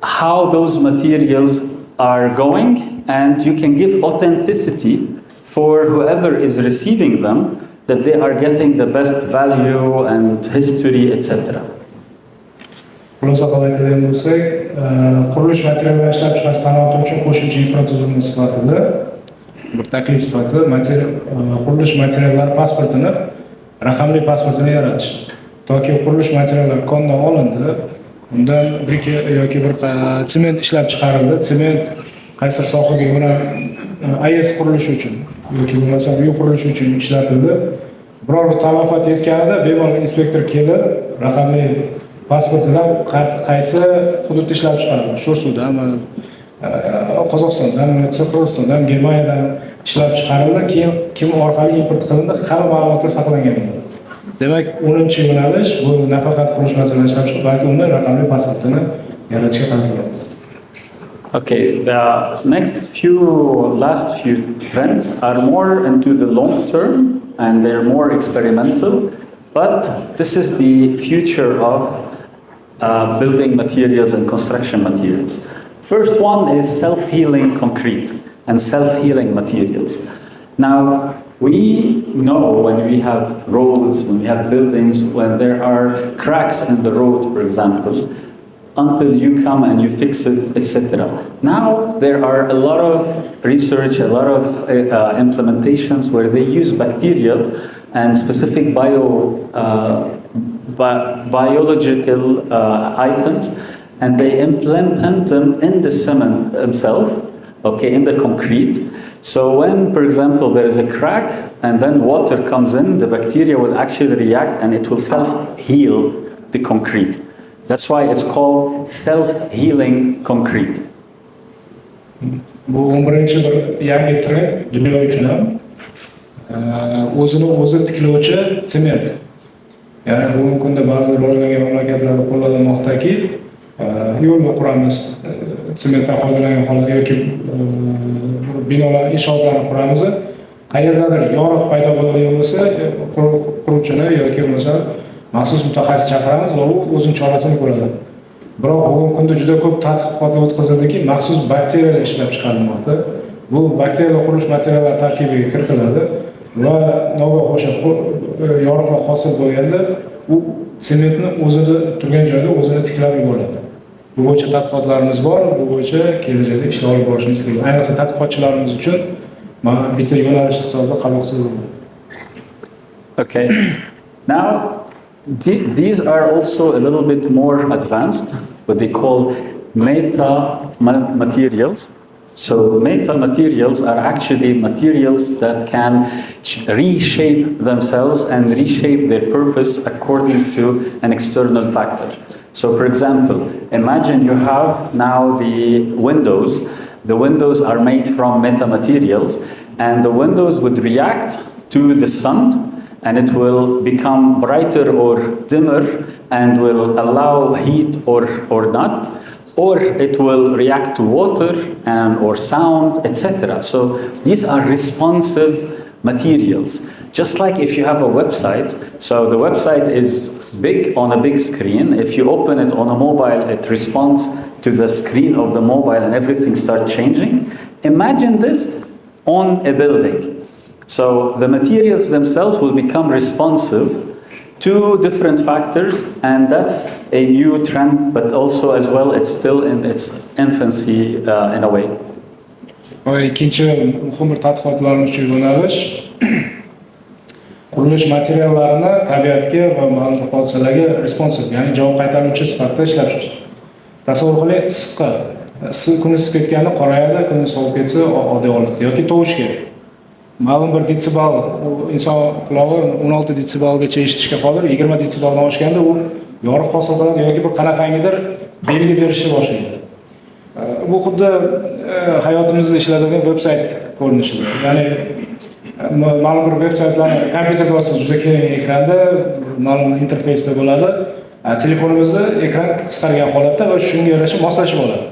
how those materials are going, and you can give authenticity for whoever is receiving them, that they are getting the best value and history, etc. Xulosa qilib aytadigan bo'lsak, qurilish materiallari ishlab chiqarish sanoati uchun qo'shimcha infratuzilma sifatida bir taklif sifatida qurilish materiallari pasportini, raqamli pasportini yaratish. Toki qurilish materiallari kondan olindi, undan brik yoki bir sement ishlab chiqarildi. Sement qaysi sohaga yo'nal AES qurilishi uchun yoki bo'lmasa uy qurilishi uchun ishlatildi. Biror bir talafot yetganida bemalol inspektor kelib, raqamli pasportidan qaysi hududda ishlab chiqarildi. Sho'rsudami, Qozog'istondan, Qirg'izistondan, Germaniyadan ishlab chiqarildi, keyin kim orqali import qilindi, hamma ma'lumotlar saqlangan. Demak, 10-yo'nalish bu nafaqat qurilish masalalari ishlab chiqish, balki uni raqamli pasportini yaratishga qaratilgan. Okay, the last few trends are more into the long term and they're more experimental, but this is the future of building materials and construction materials. First one is self-healing concrete and self-healing materials. Now, we know when we have roads, when we have buildings, when there are cracks in the road, for example, until you come and you fix it, etc. Now, there are a lot of research, a lot of implementations where they use bacterial and specific biological items, and they implement them in the cement itself, okay, in the concrete. So when, for example, there is a crack and then water comes in, the bacteria will actually react and it will self-heal the concrete. That's why it's called self-healing concrete. Bu 11-chi bir yangi trend dunyo uchun ham o'zini o'zi tiklovchi sement. Ya'ni bugungi kunda ba'zi rivojlangan mamlakatlarda qo'llanilmoqdaki, yo'lni quramiz, sementdan foydalangan holda yoki binolar, inshootlarni quramiz. Qayerdadir yoriq paydo bo'ladigan bo'lsa, quruvchini yoki bo'lmasa maxsus mutaxassis chaqiramiz va u o'zining chorasini ko'radi. Biroq bugungi kunda juda ko'p tadqiqotlar o'tkazildiki, maxsus bakteriyalar ishlab chiqarilmoqda. Bu bakteriyalar qurilish materiallari tarkibiga kiritiladi va navbat o'sha yoriqlar hosil bo'lganda u sementni o'zida turgan joyda o'zini tiklab yuboradi. Bu bo'yicha tadqiqotlarimiz bor, bu bo'yicha kelajakda ishlar olib borishimiz kerak. Ayniqsa tadqiqotchilarimiz uchun mana bitta yo'nalish hisobida qabul qilsa. Okay. Now, these are also a little bit more advanced, what they call meta materials. So meta materials are actually materials that can reshape themselves and reshape their purpose according to an external factor. So for example, imagine you have now the windows. The windows are made from meta materials, and the windows would react to the sun, and it will become brighter or dimmer and will allow heat or not, or it will react to water and or sound, etc. So these are responsive materials. Just like if you have a website, so the website is big on a big screen. If you open it on a mobile, it responds to the screen of the mobile and everything starts changing. Imagine this on a building. So the materials themselves will become responsive to different factors, and that's a new trend, but also as well, it's still in its infancy in a way. Ikkinchi muhim bir tadqiqotlarimiz uchun yo'nalish qurilish materiallarini tabiatga va ma'lum hodisalarga responsive, ya'ni javob qaytaruvchi sifatida ishlab chiqish. Tasavvur qiling, issiqqa, issiq kun isib ketganda qorayadi, kun sovib ketsa oddiy holatda yoki tovush kerak. Ma'lum bir detsibel, inson qulog'i 16 detsibelgacha eshitishga qodir, 20 detsibeldan oshganda u yoriq hosil qiladi yoki bir qanaqangidir belgi berishni boshlaydi. Bu xuddi hayotimizda ishlatadigan veb-sayt ko'rinishidir. Ya'ni ma'lum bir veb-saytlarni kompyuterda olsangiz juda keng ekranda, ma'lum interfeysda bo'ladi. Telefonimizda ekran qisqargan holatda va shunga yarasha moslashib oladi.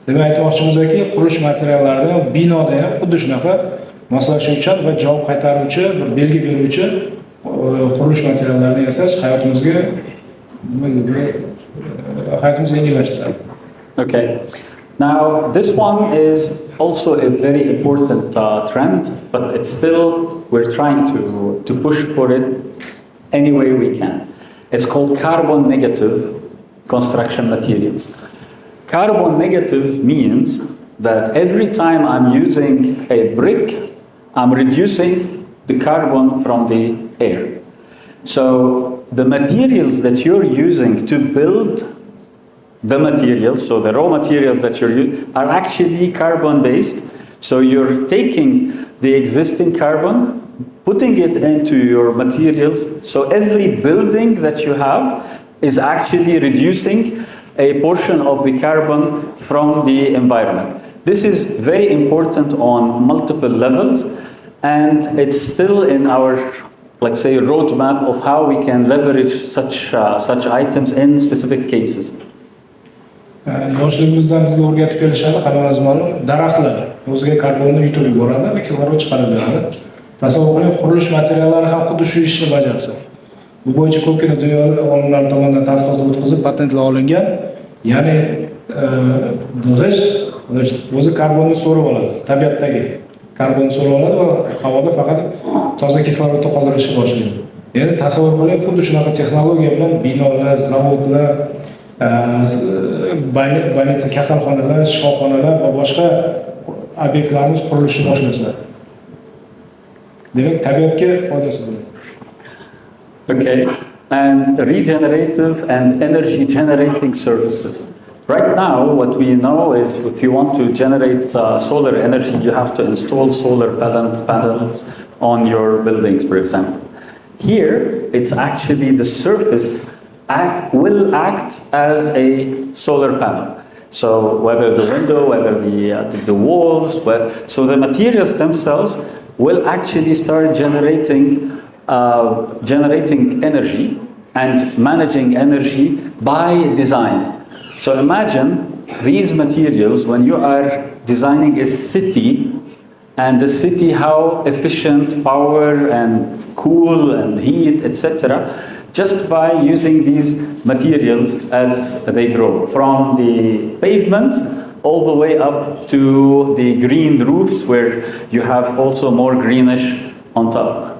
Demak, aytmoqchimizki, qurilish materiallarida ham, binoda ham xuddi shunaqa moslashuvchan va javob qaytaruvchi, bir belgi beruvchi qurilish materiallarini yasash hayotimizni yengillashtiradi. Okay. Now, this one is also a very important trend, but it's still, we're trying to push for it any way we can. It's called carbon negative construction materials. Carbon negative means that every time I'm using a brick, I'm reducing the carbon from the air. So the materials that you're using to build the materials, so the raw materials that you're using, are actually carbon-based. So you're taking the existing carbon, putting it into your materials, so every building that you have is actually reducing a portion of the carbon from the environment. This is very important on multiple levels, and it's still in our, let's say, roadmap of how we can leverage such items in specific cases. Yoshligimizdan bizga o'rgatib kelishadi, hammamiz ma'lum, daraxtlar o'ziga karbonni yutib yuboradi, kislorod chiqarib beradi. Tasavvur qiling, qurilish materiallari ham xuddi shu ishni bajarsa. Bu bo'yicha ko'pgina dunyo olimlari tomonidan tadqiqotlar o'tkazilib, patentlar olingan. Ya'ni g'isht o'zi karbonni so'rib oladi, tabiatdagi karbonni so'rib oladi va havoda faqat toza kislorodni qoldirishni boshlaydi. Endi tasavvur qiling, xuddi shunaqa texnologiya bilan binolar, zavodlar, больница, kasalxonalar, shifoxonalar va boshqa obyektlarimiz qurilishni boshlasa. Demak, tabiatga foydasi bo'ladi. Okay, and regenerative and energy generating services. Right now, what we know is if you want to generate solar energy, you have to install solar panels on your buildings, for example. Here, it's actually the surface will act as a solar panel. So whether the window, whether the walls, so the materials themselves will actually start generating energy and managing energy by design. So imagine these materials when you are designing a city, and the city, how efficient power and cool and heat, etc., just by using these materials as they grow, from the pavements all the way up to the green roofs where you have also more greenish on top.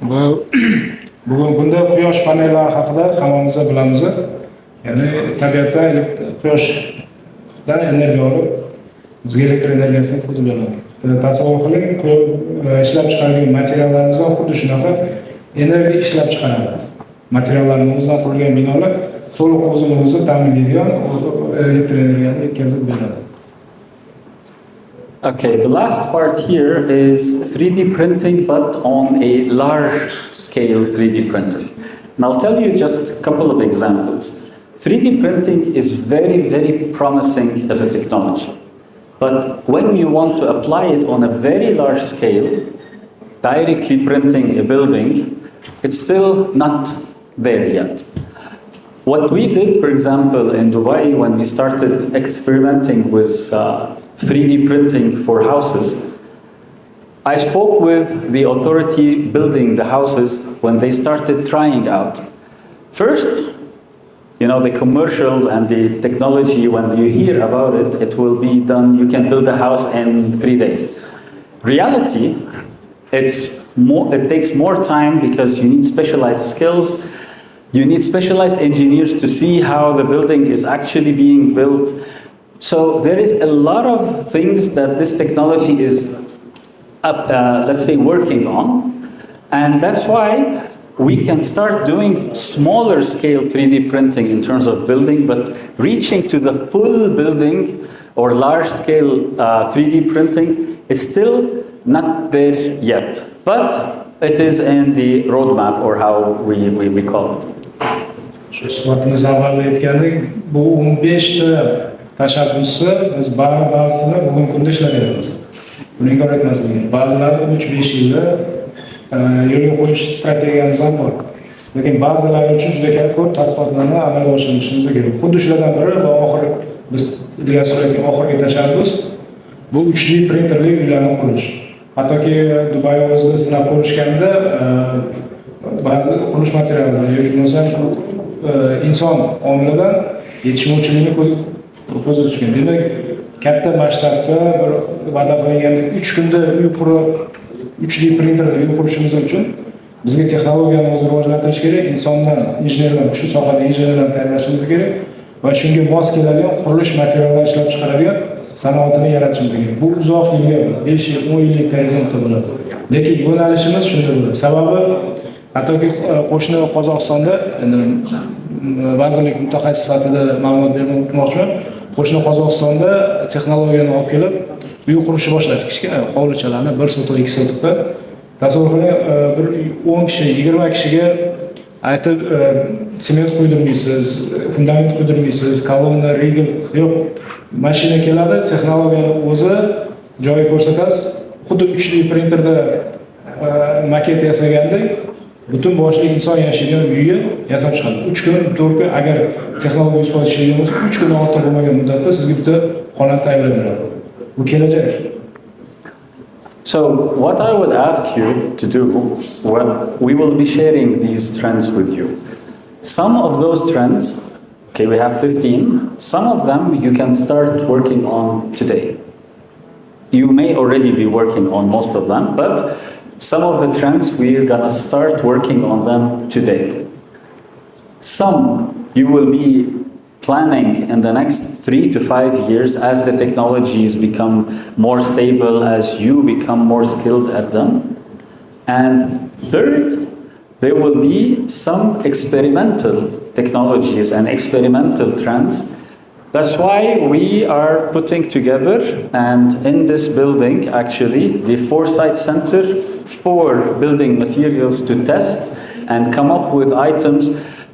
Bugun bunda quyosh panellari haqida hammamiz bilamiz. Ya'ni tabiatda quyoshdan energiya olib, bizga elektr energiyasini yetkazib beradi. Tasavvur qiling, ishlab chiqarilgan materiallarimizdan xuddi shunaqa energiya ishlab chiqaradi. Materiallarimizdan qurilgan binolar to'liq o'zini ta'minlaydigan elektr energiyani yetkazib beradi. Okay, the last part here is 3D printing, but on a large scale 3D printing. And I'll tell you just a couple of examples. 3D printing is very, very promising as a technology. But when you want to apply it on a very large scale, directly printing a building, it's still not there yet. What we did, for example, in Dubai, when we started experimenting with 3D printing for houses, I spoke with the authority building the houses when they started trying out. First, you know, the commercials and the technology, when you hear about it, it will be done, you can build a house in 3 days. Reality, it takes more time because you need specialized skills, you need specialized engineers to see how the building is actually being built. So there is a lot of things that this technology is, let's say, working on, and that's why we can start doing smaller scale 3D printing in terms of building, but reaching to the full building or large scale 3D printing is still not there yet, but it is in the roadmap, or how we call it. Shu suhbatimiz avvalda aytgandik, bu 15 ta tashabbusni biz ba'zisini bugungi kunda ishlatyapmiz. Buni inkor etmaslik kerak. Ba'zilari 3-5 yilda yo'lga qo'yish strategiyamiz ham bor. Lekin ba'zilari uchun juda ko'p tadqiqotlarni amalga oshirishimiz kerak. Xuddi shulardan biri va oxirgi biz ilgari surayotgan oxirgi tashabbus bu 3D printerli uylarni qurish. Hattoki Dubay o'zida sinab ko'rishganda ba'zi qurilish materiallari yoki bo'lmasa inson omilidan yetishmovchilikni ko'zga tushgan. Demak, katta masshtabda bir va'da qilingan 3 kunda uy qurib 3D printerda uy qurishimiz uchun bizga texnologiyani o'zi rivojlantirish kerak, insondan, injenerlar, shu sohada injenerlarni tayyorlashimiz kerak va shunga mos keladigan qurilish materiallari ishlab chiqaradigan sanoatini yaratishimiz kerak. Bu uzoq yilga, 5 yil, 10 yillik horizontda bo'ladi. Lekin yo'nalishimiz shunday bo'ladi. Sababi hattoki qo'shni Qozog'istonda vazirlik mutaxassis sifatida ma'lumot bermoqchiman. Qo'shni Qozog'istonda texnologiyani olib kelib, uy qurishni boshladi. Kichkina hovlichalarni 1 sotiq, 2 sotiqqa. Tasavvur qiling, bir 10 kishi, 20 kishiga aytib, sement quydirmaysiz, fundament quydirmaysiz, kolonna, rigel yo'q. Mashina keladi, texnologiyani o'zi joyi ko'rsatasiz. Xuddi 3D printerda maket yasagandek butun boshli inson yashaydigan uyni yasab chiqadi. 3 kun, 4 kun agar texnologiya isbot ishlaydigan bo'lsa, 3 kundan ortiq bo'lmagan muddatda sizga bitta xonani tayyorlab beradi. Bu kelajak. So what I would ask you to do, well, we will be sharing these trends with you. Some of those trends, okay, we have 15, some of them you can start working on today. You may already be working on most of them, but some of the trends we're gonna start working on them today. Some you will be planning in the next 3 to 5 years as the technologies become more stable, as you become more skilled at them. And third, there will be some experimental technologies and experimental trends. That's why we are putting together, and in this building actually, the Foresight Center for building materials to test and come up with items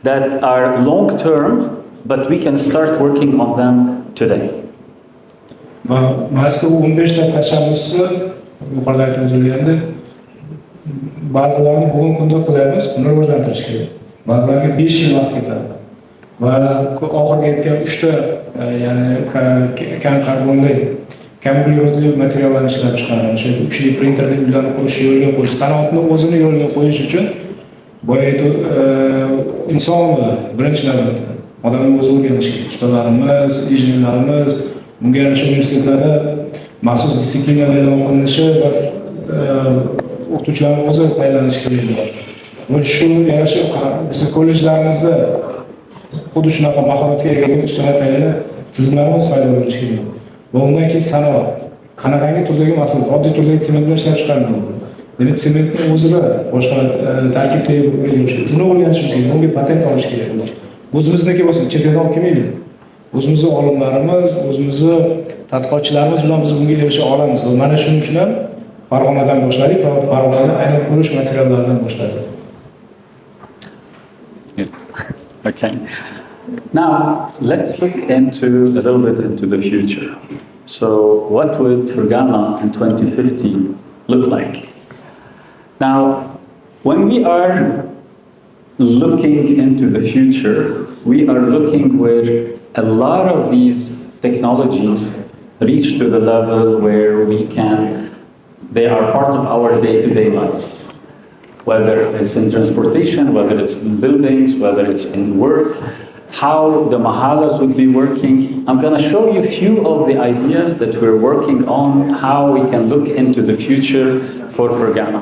that are long-term, but we can start working on them today. Mazkur 15 ta tashabbusni yuqorida aytib o'tilgandek, ba'zilarini bugungi kunda qilamiz, uni rivojlantirish kerak. Ba'zilariga 5 yil vaqt ketadi. Va oxirgi aytgan 3 ta ya'ni kam karbonli, kam uglerodli materiallarni ishlab chiqarish, o'sha 3D printerda uylarni qurish yo'lga qo'yish, sanoatni o'zini yo'lga qo'yish uchun boya inson birinchi navbatda odamni o'zi o'rganish kerak. Ustalarimiz, injenerlarimiz, bunga yarasha universitetlarda maxsus distsiplinalar e'lon qilinishi va o'qituvchilarning o'zi tayyorlanishi kerak. Va shu yarasha bizning kollejlarimizda xuddi shunaqa mahoratga ega ustalar tayyorlanib tizimlarimiz paydo bo'lishi kerak. Va undan keyin sanoat. Qanaqangi turdagi mahsulot, oddiy turdagi sement bilan ishlab chiqariladi. Demak, sementni o'zida boshqa tarkibda bo'lishi. Buni o'rganishimiz kerak, bunga patent olish kerak. O'zimizniki bo'lsin, chet eldan olib kelmaydi. O'zimizni olimlarimiz, o'zimizni tadqiqotchilarimiz bilan biz bunga erisha olamiz. Va mana shuning uchun ham Farg'onadan boshladik va Farg'onada aynan qurish materiallaridan boshladik. Okay. Now, let's look into a little bit into the future. So, what would Fergana in 2050 look like? Now, when we are looking into the future, we are looking where a lot of these technologies reach to the level where they are part of our day-to-day lives. Whether it's in transportation, whether it's in buildings, whether it's in work, how the mahalas would be working. I'm going to show you a few of the ideas that we're working on, how we can look into the future for Fergana.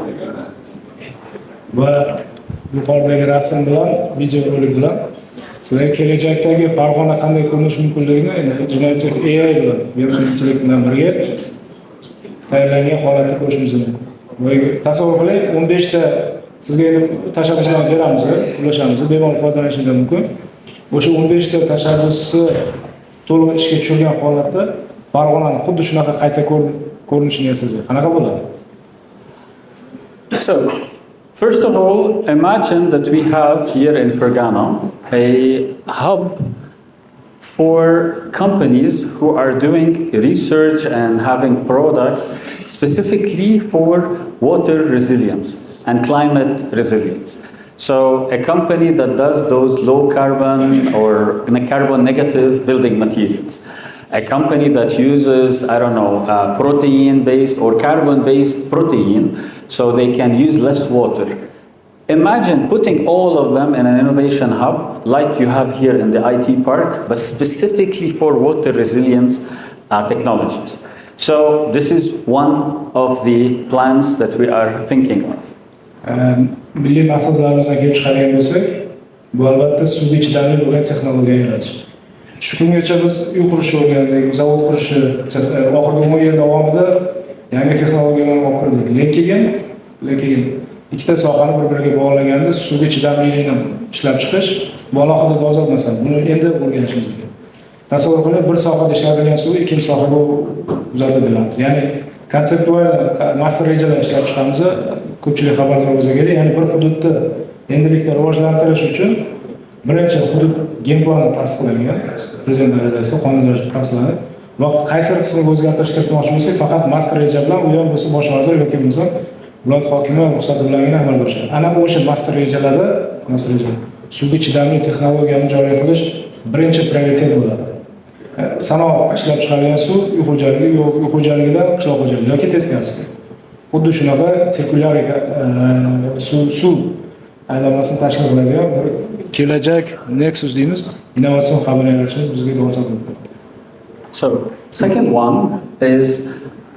Va yuqoridagi rasm bilan, video rolik bilan sizlarga kelajakdagi Farg'ona qanday ko'rinishi mumkinligini endi generative AI bilan, virtual intellekt bilan birga tayyorlangan holatda ko'rishimiz mumkin. Va tasavvur qiling, 15 ta sizga endi tashabbuslarni beramiz, ulashamiz, bemalol foydalanishingiz mumkin. O'sha 15 ta tashabbusni to'liq ishga tushirgan holatda Farg'onani xuddi shunaqa qayta ko'rinishini yasaysiz. Qanaqa bo'ladi? So, first of all, imagine that we have here in Fergana a hub for companies who are doing research and having products specifically for water resilience and climate resilience. So a company that does those low carbon or carbon negative building materials. A company that uses, I don't know, protein-based or carbon-based protein so they can use less water. Imagine putting all of them in an innovation hub like you have here in the IT park, but specifically for water resilience technologies. So this is one of the plans that we are thinking of. Milliy maqsadlarimizdan kelib chiqadigan bo'lsak, bu albatta suvga chidamli bo'lgan texnologiya yaratish. Shu kungacha biz uy qurishni o'rgandik, zavod qurishni, oxirgi 10 yil davomida yangi texnologiyalarni olib kirdik. Lekin ikkita sohani bir-biriga bog'laganda suvga chidamliligini ishlab chiqish bu alohida dolzarb masala. Buni endi o'rganishimiz kerak. Tasavvur qiling, bir sohada ishlatilgan suv ikkinchi sohaga uzatib beramiz. Ya'ni konseptual master rejalar ishlab chiqamiz. Ko'pchilik xabardor bo'lsa kerak. Ya'ni bir hududni endilikda rivojlantirish uchun birinchi hudud gen plani tasdiqlangan, prezident darajasida qonun darajasida tasdiqlanadi. Va qaysi qismiga o'zgartirish kiritmoqchi bo'lsak, faqat master reja bilan u ham bo'lsa bosh vazir yoki bo'lmasa viloyat hokimi ruxsati bilangina amalga oshadi. Ana bu o'sha master rejalarda, suvga chidamli texnologiyani joriy qilish birinchi prioritet bo'ladi. Sanoat ishlab chiqarilgan suv uy xo'jaligida qishloq xo'jaligi yoki teskarisi. Xuddi shunaqa sirkulyar suv aylanmasini tashkil qiladigan bir kelajak Nexus deymiz, innovatsion hubni yaratishimiz bizga dolzarb bo'ladi. So, second one is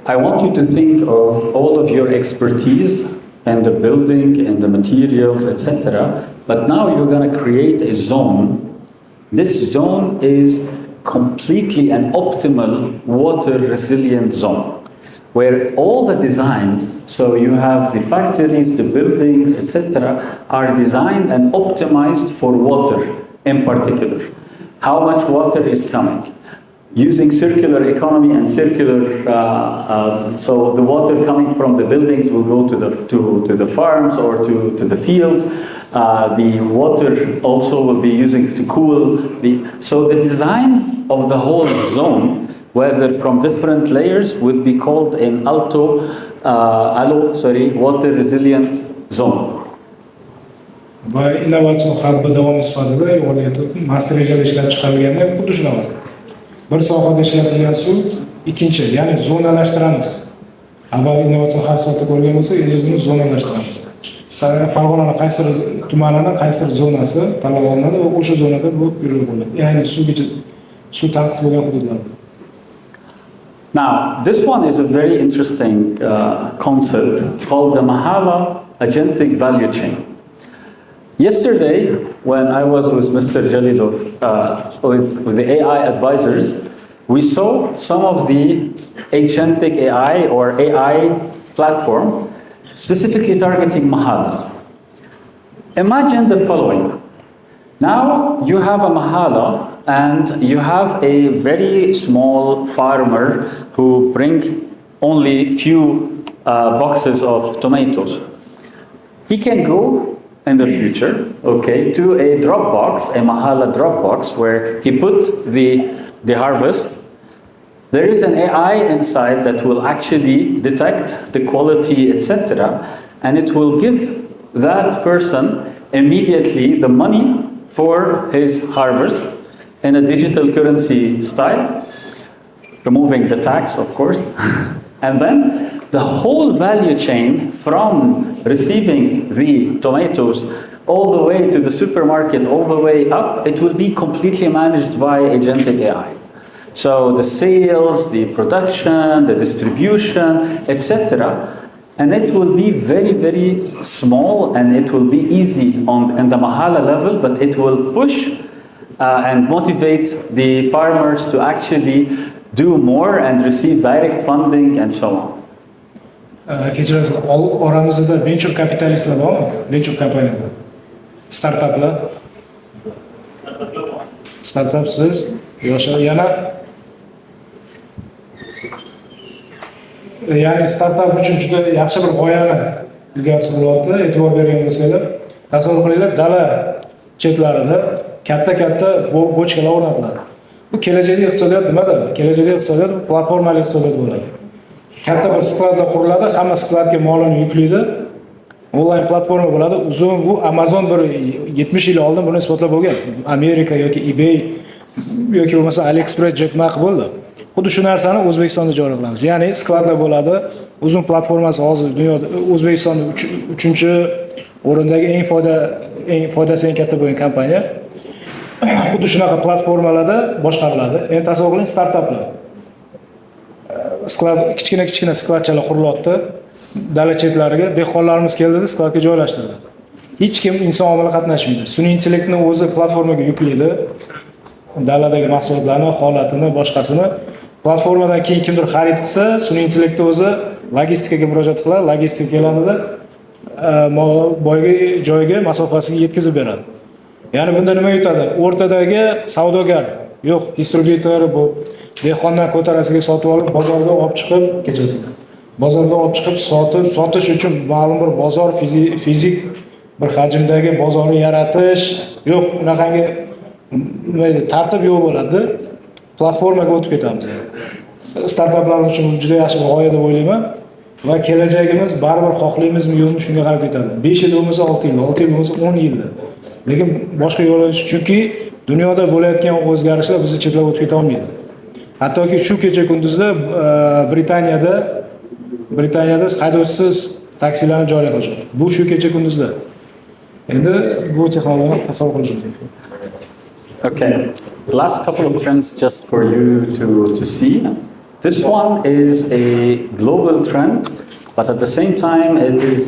I want you to think of all of your expertise and the building and the materials, etc. But now you're going to create a zone. This zone is completely an optimal water resilient zone where all the designs, so you have the factories, the buildings, etc., are designed and optimized for water in particular. How much water is coming? Using circular economy and circular, so the water coming from the buildings will go to the farms or to the fields. The water also will be using to cool so the design of the whole zone, whether from different layers, would be called an water resilient zone. Va innovatsion hub davomi sifatida yuqorida aytdim, master rejada ishlab chiqarilganda xuddi shunaqa. Bir sohada ishlatilgan suv ikkinchi, ya'ni zonalashtiramiz. Avval innovatsion hub sifatida ko'rgan bo'lsak, endi buni zonalashtiramiz. Farg'onaning qaysi tumanining qaysi zonasi tanlab olinadi va o'sha zonada bu yurilib bo'ladi. Ya'ni suv tanqis bo'lgan hududlar. Now, this one is a very interesting concept called the Mahala Agentic Value Chain. Yesterday, when I was with Mr. Jalilov, with the AI advisors, we saw some of the agentic AI or AI platform specifically targeting Mahalas. Imagine the following. Now you have a Mahala and you have a very small farmer who bring only few boxes of tomatoes. He can go in the future, okay, to a Dropbox, a Mahala Dropbox, where he put the harvest. There is an AI inside that will actually detect the quality, etc., and it will give that person immediately the money for his harvest in a digital currency style, removing the tax, of course. And then the whole value chain from receiving the tomatoes all the way to the supermarket, all the way up, it will be completely managed by agentic AI. So the sales, the production, the distribution, etc. And it will be very, very small and it will be easy in the Mahala level, but it will push and motivate the farmers to actually do more and receive direct funding and so on. Kechirasiz, oramizda venture kapitalistlar bormi? Venture kompaniyalar. Startaplar. Startapsiz yoshlar yana ya'ni startap uchun juda yaxshi bir g'oyani ilgari suryapti. E'tibor bergan bo'lsanglar, tasavvur qilinglar, dala chetlarida katta bochkalar o'rnatiladi. Bu kelajakdagi iqtisodiyot nimada? Kelajakdagi iqtisodiyot platformali iqtisodiyot bo'ladi. Katta bir skladlar quriladi, hamma skladga molini yuklaydi. Onlayn platforma bo'ladi. Uzun bu Amazon bir 70 yil oldin buni isbotlab bo'lgan. Amerika yoki eBay yoki bo'lmasa AliExpress Jack Ma bo'ldi. Xuddi shu narsani O'zbekistonda joriy qilamiz. Ya'ni skladlar bo'ladi. Uzun platformasi hozir dunyoda O'zbekistonda 3-o'rindagi eng foydasi eng katta bo'lgan kompaniya. Xuddi shunaqa platformalarda boshqariladi. Endi tasavvur qiling, startaplar. Sklad kichkina skladchalar qurilyapti. Dala chetlariga dehqonlarimiz keldida skladga joylashtirdi. Hech kim inson omili qatnashmaydi. Sun'iy intellektni o'zi platformaga yuklaydi. Daladagi mahsulotlarni, holatini, boshqasini platformadan keyin kimdir xarid qilsa, sun'iy intellektni o'zi logistikaga murojaat qiladi, logistika keladida boyagi joyga masofasiga yetkazib beradi. Ya'ni bunda nima yutadi? O'rtadagi savdogar, yo'q, distribyutor bu dehqondan ko'tarasiga sotib olib, bozorga olib chiqib, kechasi. Bozorga olib chiqib sotish uchun ma'lum bir bozor fizik bir hajmdagi bozorni yaratish, yo'q, unaqangi tartib yo'q bo'ladi. Platformaga o'tib ketamiz. Startaplar uchun juda yaxshi bir g'oya deb o'ylayman. Va kelajagimiz baribir xohlaymizmi yo'qmi shunga qarab ketadi. 5 yil bo'lmasa 6 yil, 6 yil bo'lmasa 10 yilda. Lekin boshqa yo'nalish, chunki dunyoda bo'layotgan o'zgarishlar bizni chetlab o'tib keta olmaydi. Hattoki shu kecha kunduzda Britaniyada haydovchisiz taksilarni joriy qilishdi. Bu shu kecha kunduzda. Endi bu texnologiyani tasavvur qilish mumkin. Okay, last couple of trends just for you to see. This one is a global trend, but at the same time it is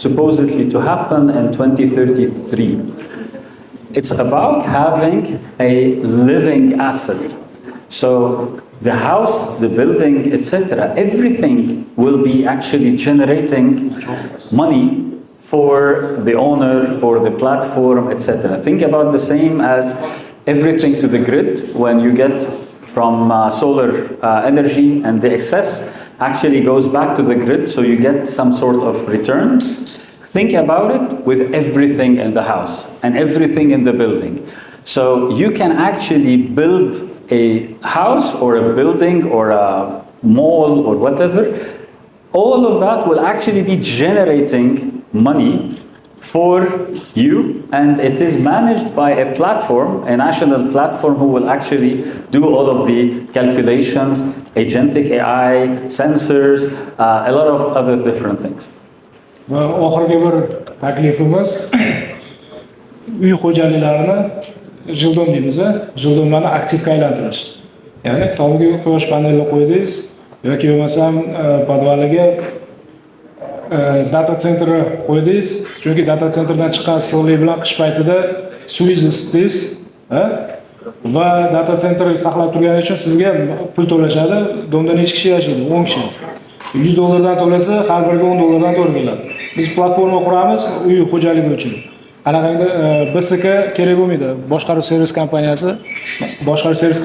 supposedly to happen in 2033. It's about having a living asset. So the house, the building, etc., everything will be actually generating money for the owner, for the platform, etc. Think about the same as everything to the grid. When you get from solar energy and the excess actually goes back to the grid, so you get some sort of return. Think about it with everything in the house and everything in the building. So you can actually build a house or a building or a mall or whatever. All of that will actually be generating money for you, and it is managed by a platform, a national platform who will actually do all of the calculations, agentic AI, sensors, a lot of other different things. Va oxirgi bir taklifimiz uy xo'jaliklarini jildon deymiz, jildonlarni aktivga aylantirish. Ya'ni tomiga quyosh panelini qo'ydingiz yoki bo'lmasam podvaliga data centerni qo'ydingiz, chunki data centerdan chiqqan issiqlik bilan qish paytida suvingizni isitdingiz, va data center saqlab turgani uchun sizga pul to'lashadi. Domda necha kishi yashaydi? 10 kishi. $100 to'lasa, har biriga $10 to'g'ri keladi. Biz platforma quramiz uy xo'jaligi uchun. Qanaqangi BSK kerak bo'lmaydi. Boshqaruv servis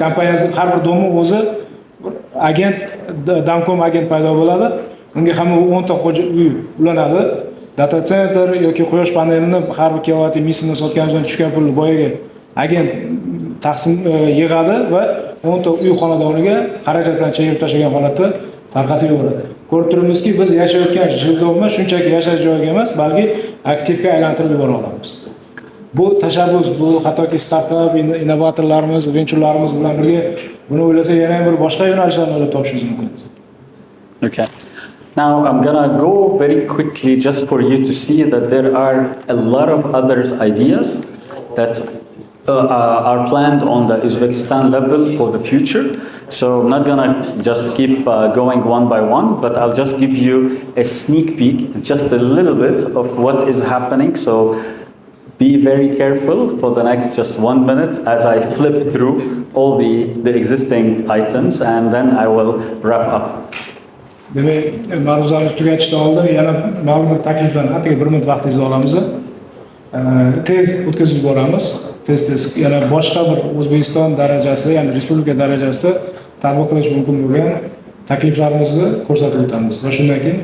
kompaniyasi har bir domni o'zi agent, Damcom agent paydo bo'ladi. Unga hamma 10 ta uy ulanadi. Data center yoki quyosh panelini har bir kilovat missini sotganimizdan tushgan pulni boyaga agent taqsim yig'adi va 10 ta uy xonadoniga xarajatdan chegirib tashlagan holatda tarqatib yuboradi. Ko'rib turibmizki, biz yashayotgan jildonma shunchaki yashash joyiga emas, balki aktivga aylantirib yubora olamiz. Bu tashabbus, bu hattoki startap innovatorlarimiz, venturlarimiz bilan birga buni o'ylasa yana bir boshqa yo'nalishlarni o'ylab topishimiz mumkin. Okay. Now I'm gonna go very quickly just for you to see that there are a lot of other ideas that are planned on the Uzbekistan level for the future. So I'm not gonna just keep going one by one, but I'll just give you a sneak peek, just a little bit of what is happening. So be very careful for the next just 1 minute as I flip through all the existing items, and then I will wrap up. Demak, mavzularni tugatishdan oldin yana ma'lum bir takliflarni atigi 1 minut vaqtingizni olamiz. Tez o'tkazib yuboramiz. Tez yana boshqa bir O'zbekiston darajasida, ya'ni respublika darajasida tatbiq qilish mumkin bo'lgan takliflarimizni ko'rsatib o'tamiz. Va shundan keyin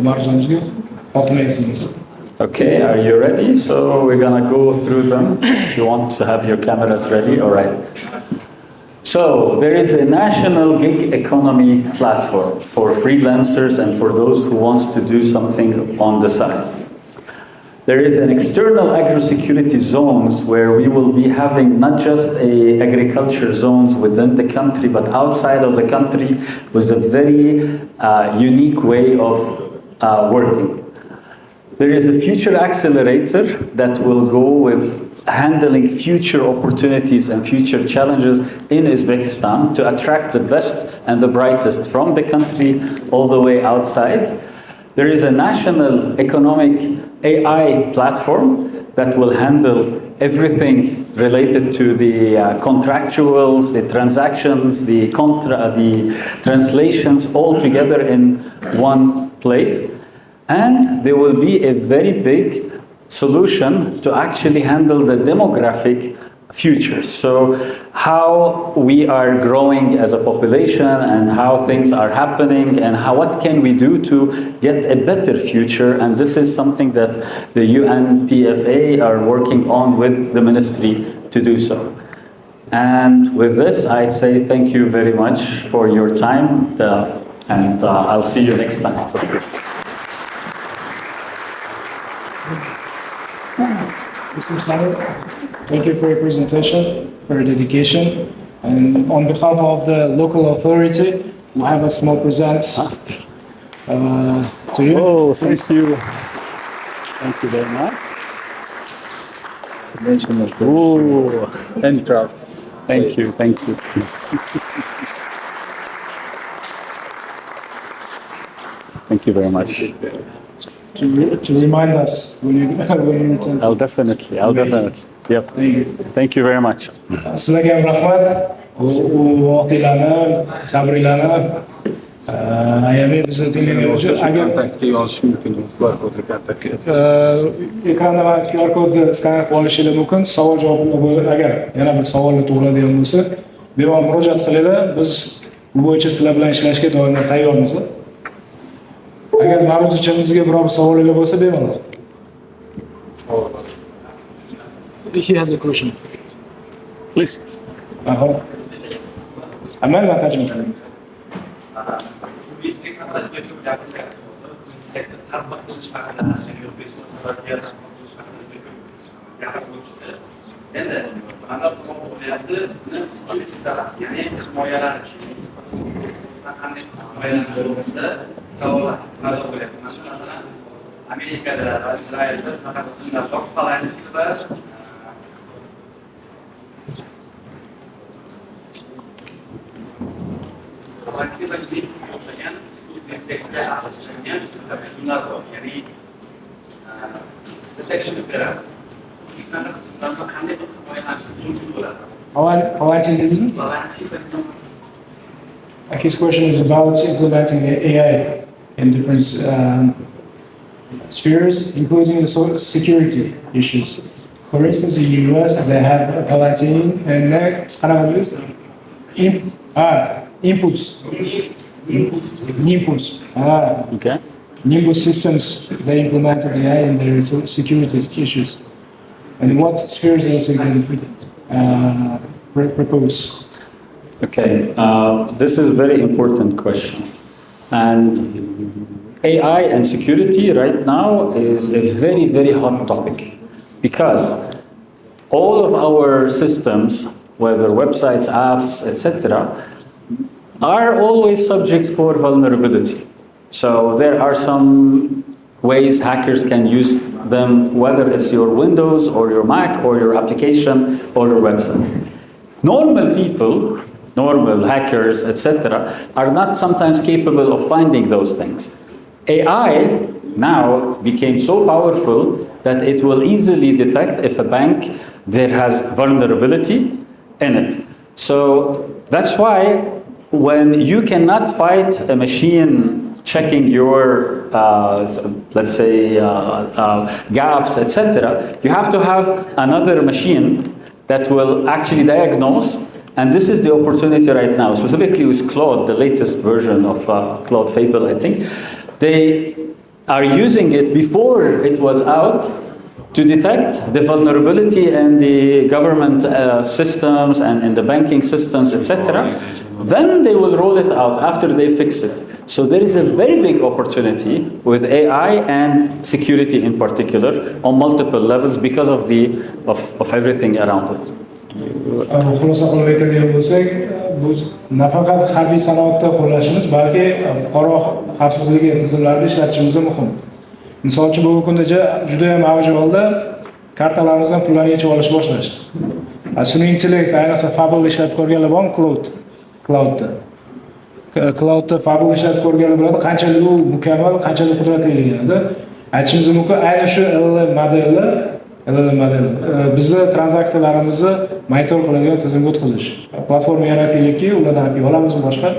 mavzumizga xotima yasaymiz. Okay, are you ready? So we're gonna go through them. If you want to have your cameras ready, all right. So there is a national gig economy platform for freelancers and for those who wants to do something on the side. There is an external agro-security zones where we will be having not just agriculture zones within the country, but outside of the country with a very unique way of working. There is a future accelerator that will go with handling future opportunities and future challenges in Uzbekistan to attract the best and the brightest from the country all the way outside. There is a national economic AI platform that will handle everything related to the contractuals, the transactions, the translations all together in one place. And there will be a very big solution to actually handle the demographic future. So how we are growing as a population and how things are happening and what can we do to get a better future. And this is something that the UNPFA are working on with the ministry to do so. And with this, I say thank you very much for your time, and I'll see you next time for sure. Mr. Samir, thank you for your presentation, for your dedication. And on behalf of the local authority, we have a small present to you. Oh, thank you. Thank you very much. Oh, handcraft. Thank you, thank you. Thank you very much. To remind us when you return. I'll definitely. Yep. Thank you. Thank you very much. Sizlarga ham rahmat. U vaqtinglarni, sabringlarni ayamay bizni tinglagan uchun. Agar kontaktga yozish mumkin, QR kodli kontaktga. ekranda QR kodni skaner qilib olishingiz mumkin. Savol javoblar agar yana bir savolni tug'iladigan bo'lsa, bemalol murojaat qilinglar. Biz bu bo'yicha sizlar bilan ishlashga doimo tayyormiz. Agar ma'ruzachimizga biror savolingiz bo'lsa, bemalol. He has a question. Please. Amal va tarjima qiling. Endi mana savol bo'lyapti, ya'ni himoyalanish. Masalan, himoyalanish savollar bo'lyapti. Masalan, Amerikada va Isroilda faqat ismlar bor, Falastin va His question is about implementing AI in different spheres, including the security issues. For instance, in the US, they have Palantir and Nimbus. Okay. Nimbus systems, they implemented AI in their security issues. And what spheres also you can propose? Okay, this is a very important question. And AI and security right now is a very, very hot topic because all of our systems, whether websites, apps, etc., are always subject for vulnerability. So there are some ways hackers can use them, whether it's your Windows or your Mac or your application or your website. Normal people, normal hackers, etc., are not sometimes capable of finding those things. AI now became so powerful that it will easily detect if a bank there has vulnerability in it. So that's why when you cannot fight a machine checking your, let's say, gaps, etc., you have to have another machine that will actually diagnose. And this is the opportunity right now, specifically with Claude, the latest version of Claude Fable, I think. They are using it before it was out to detect the vulnerability in the government systems and in the banking systems, etc. Then they will roll it out after they fix it. So there is a very big opportunity with AI and security in particular on multiple levels because of everything around it. Xulosa qilib aytadigan bo'lsak, bu nafaqat harbiy sanoatda qo'llashimiz, balki fuqaro xavfsizligi tizimlarida ishlatishimiz muhim. Misol uchun bugungi kunda juda ham avj oldi, kartalarimizdan pullarni yechib olish boshlashdi. Sun'iy intellekt, ayniqsa Fable ishlatib ko'rganlar bormi? Cloudda Fable ishlatib ko'rganlar biladi, qanchalik u mukammal, qanchalik qudratli ekanini. Aytishimiz mumkin, ayni shu LLM modeli bizni tranzaksiyalarimizni monitor qiladigan tizimga o'tkazish. Platforma yarataylikki, ulardan API olamiz boshqa.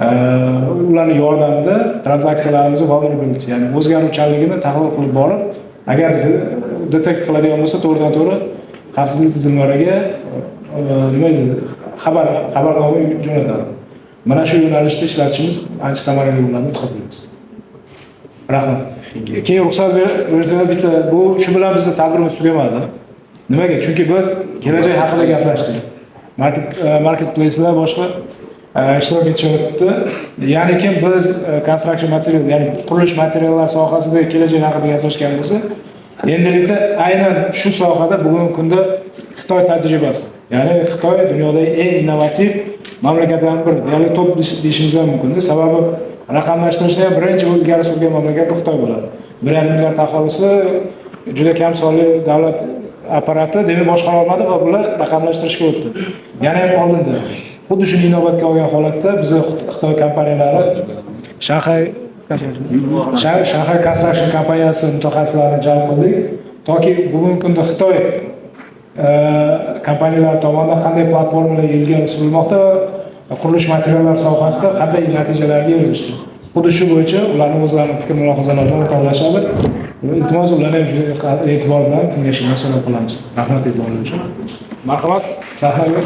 ularning yordamida tranzaksiyalarimizni vulnerability, ya'ni o'zgaruvchanligini tahlil qilib borib, agar detekt qiladigan bo'lsa, to'g'ridan to'g'ri xavfsizlik tizimlariga nima deydi, xabarnoma jo'natadi. Mana shu yo'nalishda ishlatishimiz ancha samarali bo'ladi deb hisoblaymiz. Rahmat. Keyin ruxsat bersanglar bitta, bu shu bilan bizning tadbirimiz tugamadi. Nimaga? Chunki biz kelajak haqida gaplashdik. Marketplace'lar boshqa ishtirok etishyapti. Ya'ni kim biz construction material, ya'ni qurilish materiallar sohasidagi kelajak haqida gaplashgan bo'lsa, endilikda aynan shu sohada bugungi kunda Xitoy tajribasi. Ya'ni Xitoy dunyodagi eng innovativ mamlakatlardan biri. Ya'ni top deyishimiz ham mumkin. Sababi raqamlashtirishda ham birinchi ilgari surgan mamlakat Xitoy bo'ladi. 1,5 milliard aholisi, juda kam sonli davlat apparati demak boshqara olmadi va bular raqamlashtirishga o'tdi. Yana ham oldinda. Xuddi shuni inobatga olgan holatda biz Xitoy kompaniyalari Shanxay Construction kompaniyasi mutaxassislarini jalb qildik. Toki bugungi kunda Xitoy kompaniyalari tomonidan qanday platformalar ilgari surilmoqda va qurilish materiallar sohasida qanday natijalarga erishdi. Xuddi shu bo'yicha ularning o'zlarining fikr mulohazalarini o'rtoqlashadi. Iltimos ularni e'tibor bilan tinglashini so'rab qolamiz. Rahmat e'tiboringiz uchun. Marhamat, sahnaga.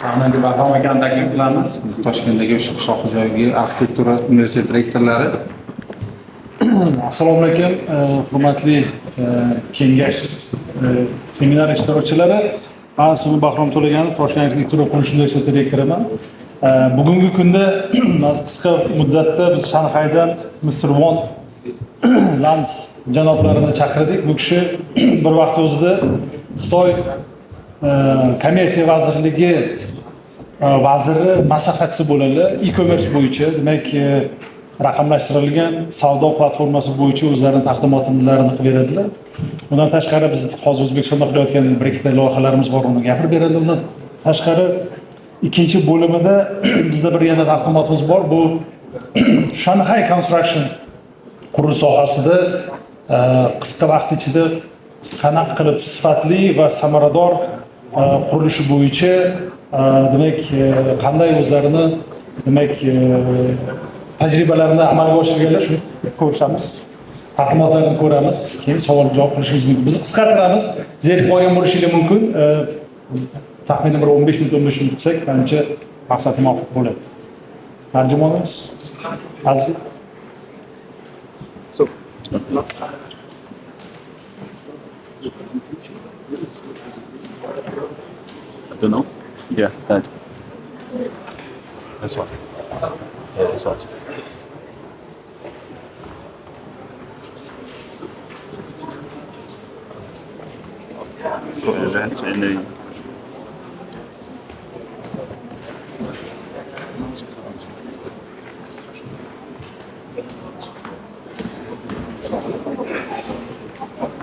Sahnaga Bahrom akani taklif qilamiz. Biz Toshkentdagi o'sha qishloq xo'jaligi arxitektura universiteti rektorlari. Assalomu alaykum, hurmatli kengash seminar ishtirokchilari. Men ismim Bahrom To'laganov, Toshkent arxitektura qurilish universiteti rektoriman. Bugungi kunda qisqa muddatda biz Shanxaydan Mr. Won Lans janoblarini chaqirdik. Bu kishi bir vaqt o'zida Xitoy kommersiya vazirligi vaziri maslahatchisi bo'ladi. E-commerce bo'yicha, demak, raqamlashtirilgan savdo platformasi bo'yicha o'zlarining taqdimotlarini qilib beradilar. Bundan tashqari biz hozir O'zbekistonda qilayotgan bir ikkita loyihalarimiz bor, uni gapirib beradilar. Undan tashqari ikkinchi bo'limida bizda bir yana taqdimotimiz bor. Bu Shanghai Construction qurilish sohasida qisqa vaqt ichida qanaqa qilib sifatli va samarador qurilishi bo'yicha demak qanday o'zlarini demak tajribalarini amalga oshirganlar shuni ko'rishamiz. Taqdimotlarni ko'ramiz, keyin savol-javob qilishimiz mumkin. Bizni qisqartiramiz. Zerikib qolgan bo'lishingiz mumkin. Taxminan bir 15 minut qilsak, menimcha maqsad muvofiq bo'ladi. Tarjimonimiz Azizbek. I don't know. Yeah, that. This one. Yeah, this one. Event and then.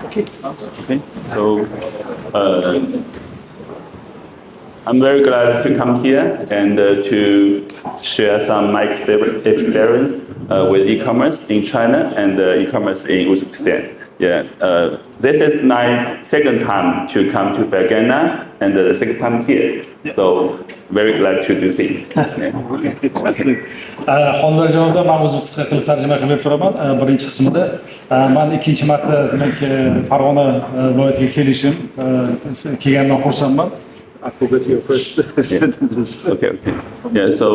Okay. So, I'm very glad to come here and to share some my experience with e-commerce in China and e-commerce in Uzbekistan. Yeah, this is my second time to come to Fergana and the second time here. So, very glad to do see. Xonlar javobda men o'zim qisqa qilib tarjima qilib berib turaman. Birinchi qismida men ikkinchi marta demak Farg'ona viloyatiga kelishim kelgandan xursandman. I forgot your first sentence. Okay. Yeah, so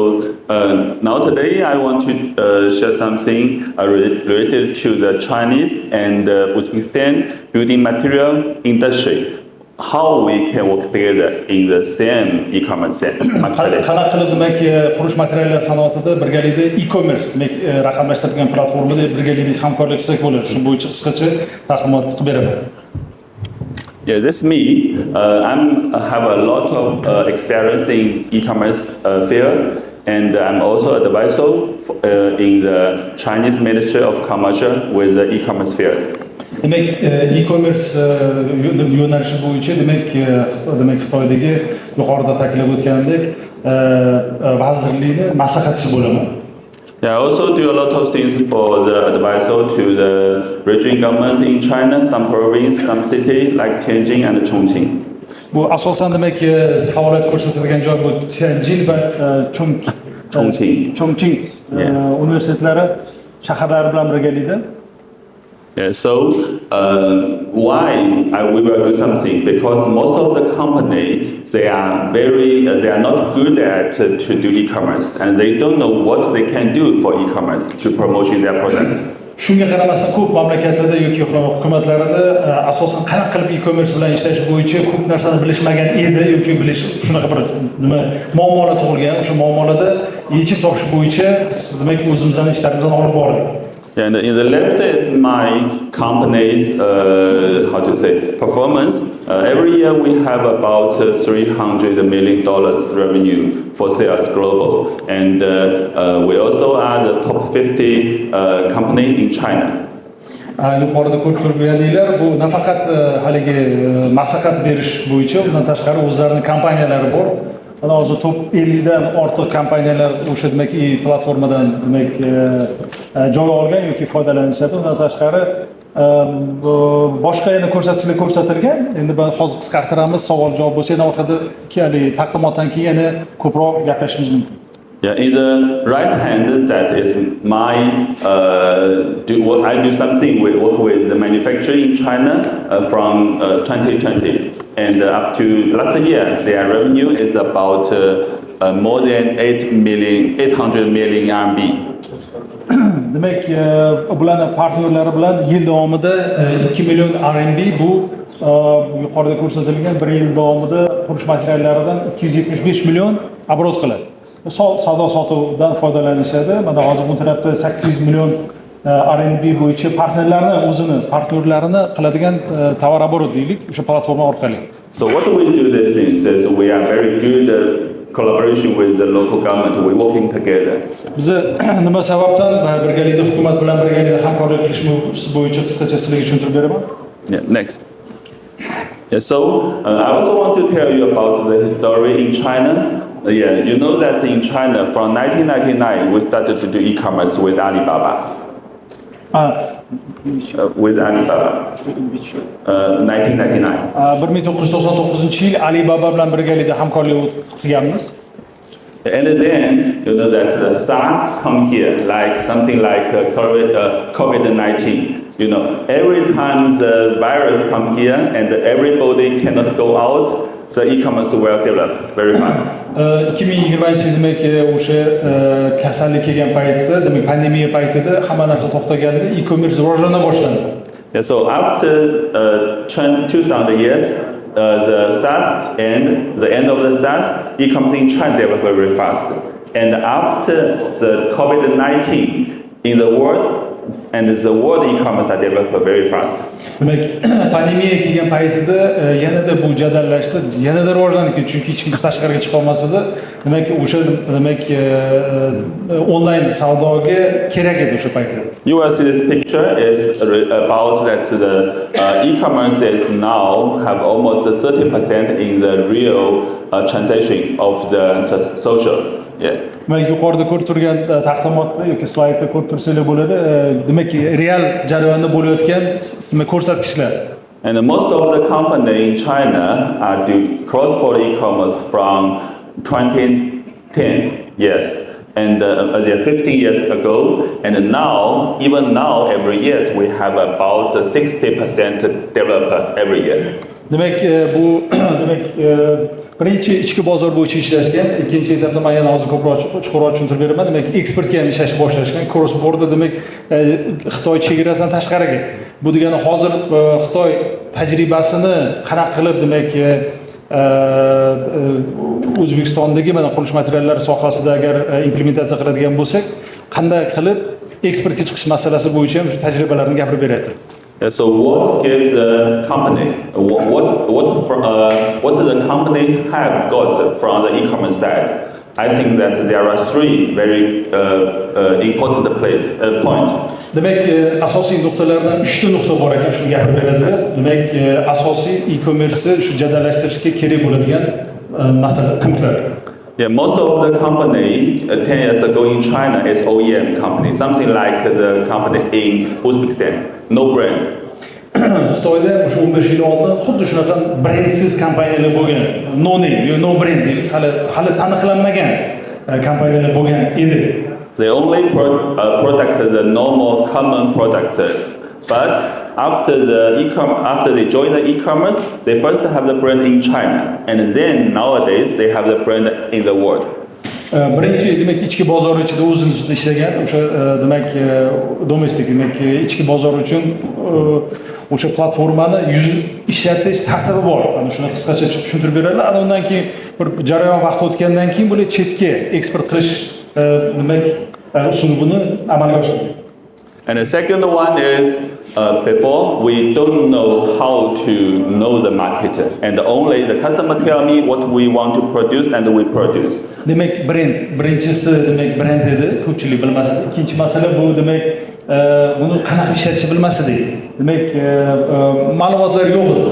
now today I want to share something related to the Chinese and Uzbekistan building material industry. How we can work together in the same e-commerce marketplace. Qanaqa qilib demak qurilish materiallar sanoatida birgalikda e-commerce demak raqamlashtirilgan platformada birgalikda hamkorlik qilsak bo'ladi. Shu bo'yicha qisqacha taqdimot qilib beraman. Yeah, that's me. I have a lot of experience in e-commerce field, and I'm also advisor in the Chinese Ministry of Commerce with the e-commerce field. Demak, e-commerce yo'nalishi bo'yicha demak Xitoydagi yuqorida ta'kidlab o'tganidek vazirlikning maslahatchisi bo'laman. Yeah, I also do a lot of things for the advisor to the regional government in China, some province, some city like Tianjin and Chongqing. Bu asosan demak faoliyat ko'rsatilgan joy bu Tianjin va Chongqing. Chongqing universitetlari shaharlari bilan birgalikda. Yeah, so why we will do something? Because most of the company they are not good at to do e-commerce, and they don't know what they can do for e-commerce to promotion their product. Shunga qaramasdan ko'p mamlakatlarda yoki hukumatlarida asosan qanaqa qilib e-commerce bilan ishlash bo'yicha ko'p narsani bilishmagan edi yoki shunaqa bir muammolar tug'ilgan. O'sha muammolarda yechim topish bo'yicha demak o'zimizning ishlarimizni olib bordik. And in the left is my company's performance. Every year we have about $300 million revenue for sales global, and we also are the top 50 company in China. Yuqorida ko'rib turganinglar, bu nafaqat haligi maslahat berish bo'yicha, undan tashqari o'zlarining kompaniyalari bor. Mana hozir top 50 dan ortiq kompaniyalar o'sha demak platformadan demak joy olgan yoki foydalanishadi. Undan tashqari boshqa yana ko'rsatishlar ko'rsatilgan. Endi biz hozir qisqartiramiz, savol-javob bo'lsa, yana orqada taqdimotdan keyin yana ko'proq gaplashishimiz mumkin. Yeah, in the right hand, that is my I do something work with the manufacturing in China from 2020, and up to last year, their revenue is about more than 800 million RMB. Demak, bularning partnerlari bilan yil davomida 2 million RMB bu yuqorida ko'rsatilgan 1 yil davomida qurish materiallaridan 275 million obrot qiladi. Savdo sotuvdan foydalanishadi. Mana hozir bu tarafda 800 million RMB bo'yicha partnerlarini qiladigan tovar obrot deylik, o'sha platforma orqali. So what we do these things is we are very good collaboration with the local government. We working together. Biz nima sababdan birgalikda hukumat bilan birgalikda hamkorlik qilishimiz bo'yicha qisqacha sizlarga tushuntirib beraman. Yeah, next. Yeah, so I also want to tell you about the history in China. Yeah, you know that in China from 1999 we started to do e-commerce with Alibaba. With Alibaba. 1999. 1999-yil Alibaba bilan birgalikda hamkorlik qilganmiz. And then you know that the SARS come here, like something like COVID-19. You know, every time the virus come here and everybody cannot go out, the e-commerce will develop very fast. 2020 demak o'sha kasallik kelgan paytda, demak pandemiya paytida hamma narsa to'xtaganda e-commerce rivojlana boshladi. Yeah, so after 2000 years, the SARS and the end of the SARS, e-commerce in China developed very fast. And after the COVID-19 in the world, and the world e-commerce are developed very fast. Demak, pandemiya kelgan paytida yanada bu jadallashdi, yanada rivojlanib ketdi, chunki hech kim tashqariga chiqa olmasdi. Demak, o'sha demak onlayn savdoga kerak edi o'sha paytda. You will see this picture is about that the e-commerce is now have almost 30% in the real transaction of the social. Yeah. Demak, yuqorida ko'rib turgan taqdimotda yoki slaydda ko'rib tursanglar bo'ladi. Demak, real jarayonda bo'layotgan ko'rsatkichlar. And most of the company in China do cross-border e-commerce from 2010. Yes. And 15 years ago, and now, even now, every year we have about 60% developer every year. Demak, bu demak birinchi ichki bozor bo'yicha ishlashgan, ikkinchi etapda men yana hozir ko'proq chuqurroq tushuntirib beraman. Demak, eksportga ham ishlash boshlashgan. Cross border demak Xitoy chegarasidan tashqariga. Bu degani hozir Xitoy tajribasini qanaqa qilib demak O'zbekistondagi mana qurilish materiallari sohasida agar implementatsiya qiladigan bo'lsak, qanday qilib eksportga chiqish masalasi bo'yicha ham shu tajribalarni gapirib beradi. So what gives the company, what the company have got from the e-commerce side? I think that there are three very important points. Demak, asosiy nuqtalardan 3 ta nuqta bor ekan, shuni gapirib beradilar. Demak, asosiy e-commerce shu jadallashtirishga kerak bo'ladigan masala punktlar. Yeah, most of the company 10 years ago in China is OEM company, something like the company in Uzbekistan, no brand. Xitoyda o'sha 15 yil oldin xuddi shunaqa brendsiz kompaniyalar bo'lgan, no name, no brand deylik, hali taniqlanmagan kompaniyalar bo'lgan edi. They only product the normal common product, but after they join the e-commerce, they first have the brand in China, and then nowadays they have the brand in the world. Birinchi demak ichki bozor ichida o'zini ustida ishlagan o'sha demak domestik demak ichki bozor uchun o'sha platformani ishlatish tartibi bor. Ana shuni qisqacha tushuntirib beradilar. Ana undan keyin bir jarayon vaqt o'tgandan keyin bular chetga eksport qilish demak usulini amalga oshirdi. And the second one is before we don't know how to know the market, and only the customer tell me what we want to produce and we produce. Demak birinchisi demak brend edi, ko'pchilik bilmas edi. Ikkinchi masala bu demak buni qanaqa ishlatishni bilmas edi. Demak ma'lumotlar yo'q edi.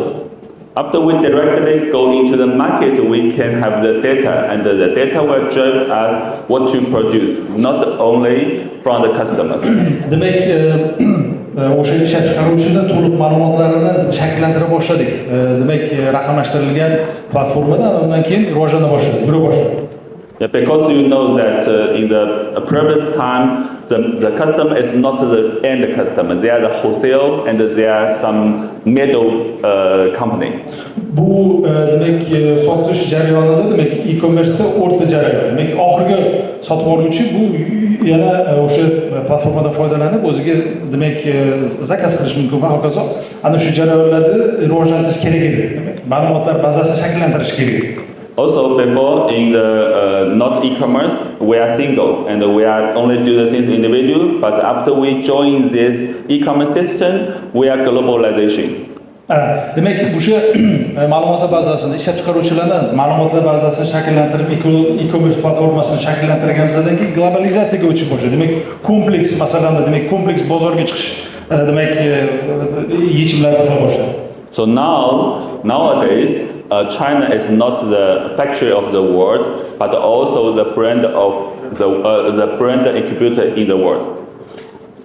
After we directly go into the market, we can have the data, and the data will judge us what to produce, not only from the customers. Demak o'sha ishlab chiqaruvchining to'liq ma'lumotlarini shakllantira boshladik. Demak raqamlashtirilgan platformada undan keyin rivojlana boshladi, yura boshladi. Yeah, because you know that in the previous time, the customer is not the end customer. They are the wholesale and they are some middle company. Bu demak sotish jarayonida demak e-commerce'da o'rta jarayon. Demak oxirgi sotib oluvchi bu yana o'sha platformadan foydalanib o'ziga demak zakaz qilish mumkin va hokazo. Ana shu jarayonlarni rivojlantirish kerak edi. Demak ma'lumotlar bazasini shakllantirish kerak edi. Also, before in the not e-commerce, we are single and we are only do the things individual. But after we join this e-commerce system, we are globalization. Demak, o'sha ma'lumotlar bazasini ishlab chiqaruvchilardan ma'lumotlar bazasini shakllantirib e-commerce platformasini shakllantirganimizdan keyin globalizatsiyaga o'tish boshladi. Demak, kompleks masalanda, demak kompleks bozorga chiqish demak yechimlarni qila boshladi. So nowadays, China is not the factory of the world, but also the brand of the brand incubator in the world.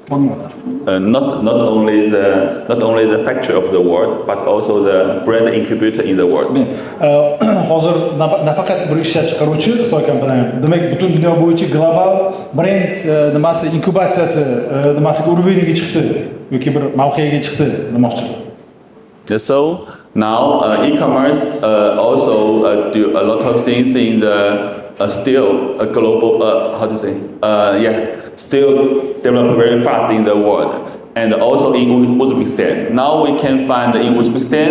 Not only the factory of the world, but also the brand incubator in the world. Hozir nafaqat bir ishlab chiqaruvchi Xitoy kompaniyasi, demak butun dunyo bo'yicha global brend nimasi inkubatsiyasi nimasiga uroveniga chiqdi yoki bir mavqega chiqdi demoqchiman. So now e-commerce also do a lot of things in the still a global still develop very fast in the world, and also in Uzbekistan. Now we can find in Uzbekistan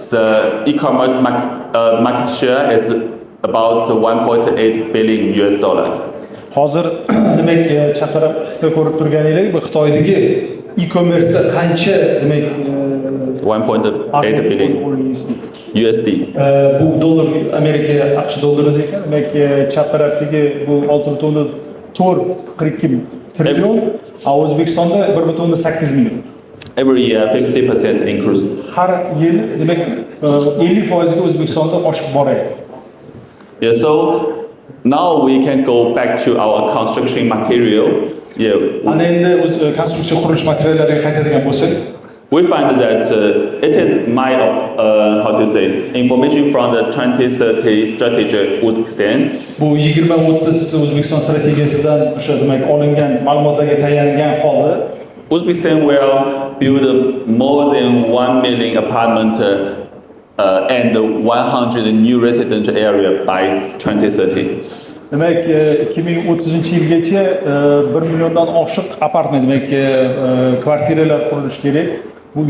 the e-commerce market share is about 1.8 billion US dollar. Hozir demak chap tarafda ko'rib turganingizdek bu Xitoydagi e-commerce'da qancha demak 1.8 billion USD. Bu dollar Amerika AQSh dollari ekan. Demak chap tarafdagi bu 6.442 trillion, O'zbekistonda 1.8 million. Every year 50% increase. Har yil demak 50% ga O'zbekistonda oshib boradi. Yeah, so now we can go back to our construction material. Yeah. Ana endi konstruksiya qurilish materiallariga qaytadigan bo'lsak, we find that it is my information from the 2030 strategy Uzbekistan. Bu 2030 O'zbekiston strategiyasidan o'sha demak olingan ma'lumotlarga tayangan holda Uzbekistan will build more than 1 million apartment and 100 new residential area by 2030. Demak 2030-yilgacha 1 milliondan oshiq apartment demak kvartiralar qurilishi kerak. Bu 100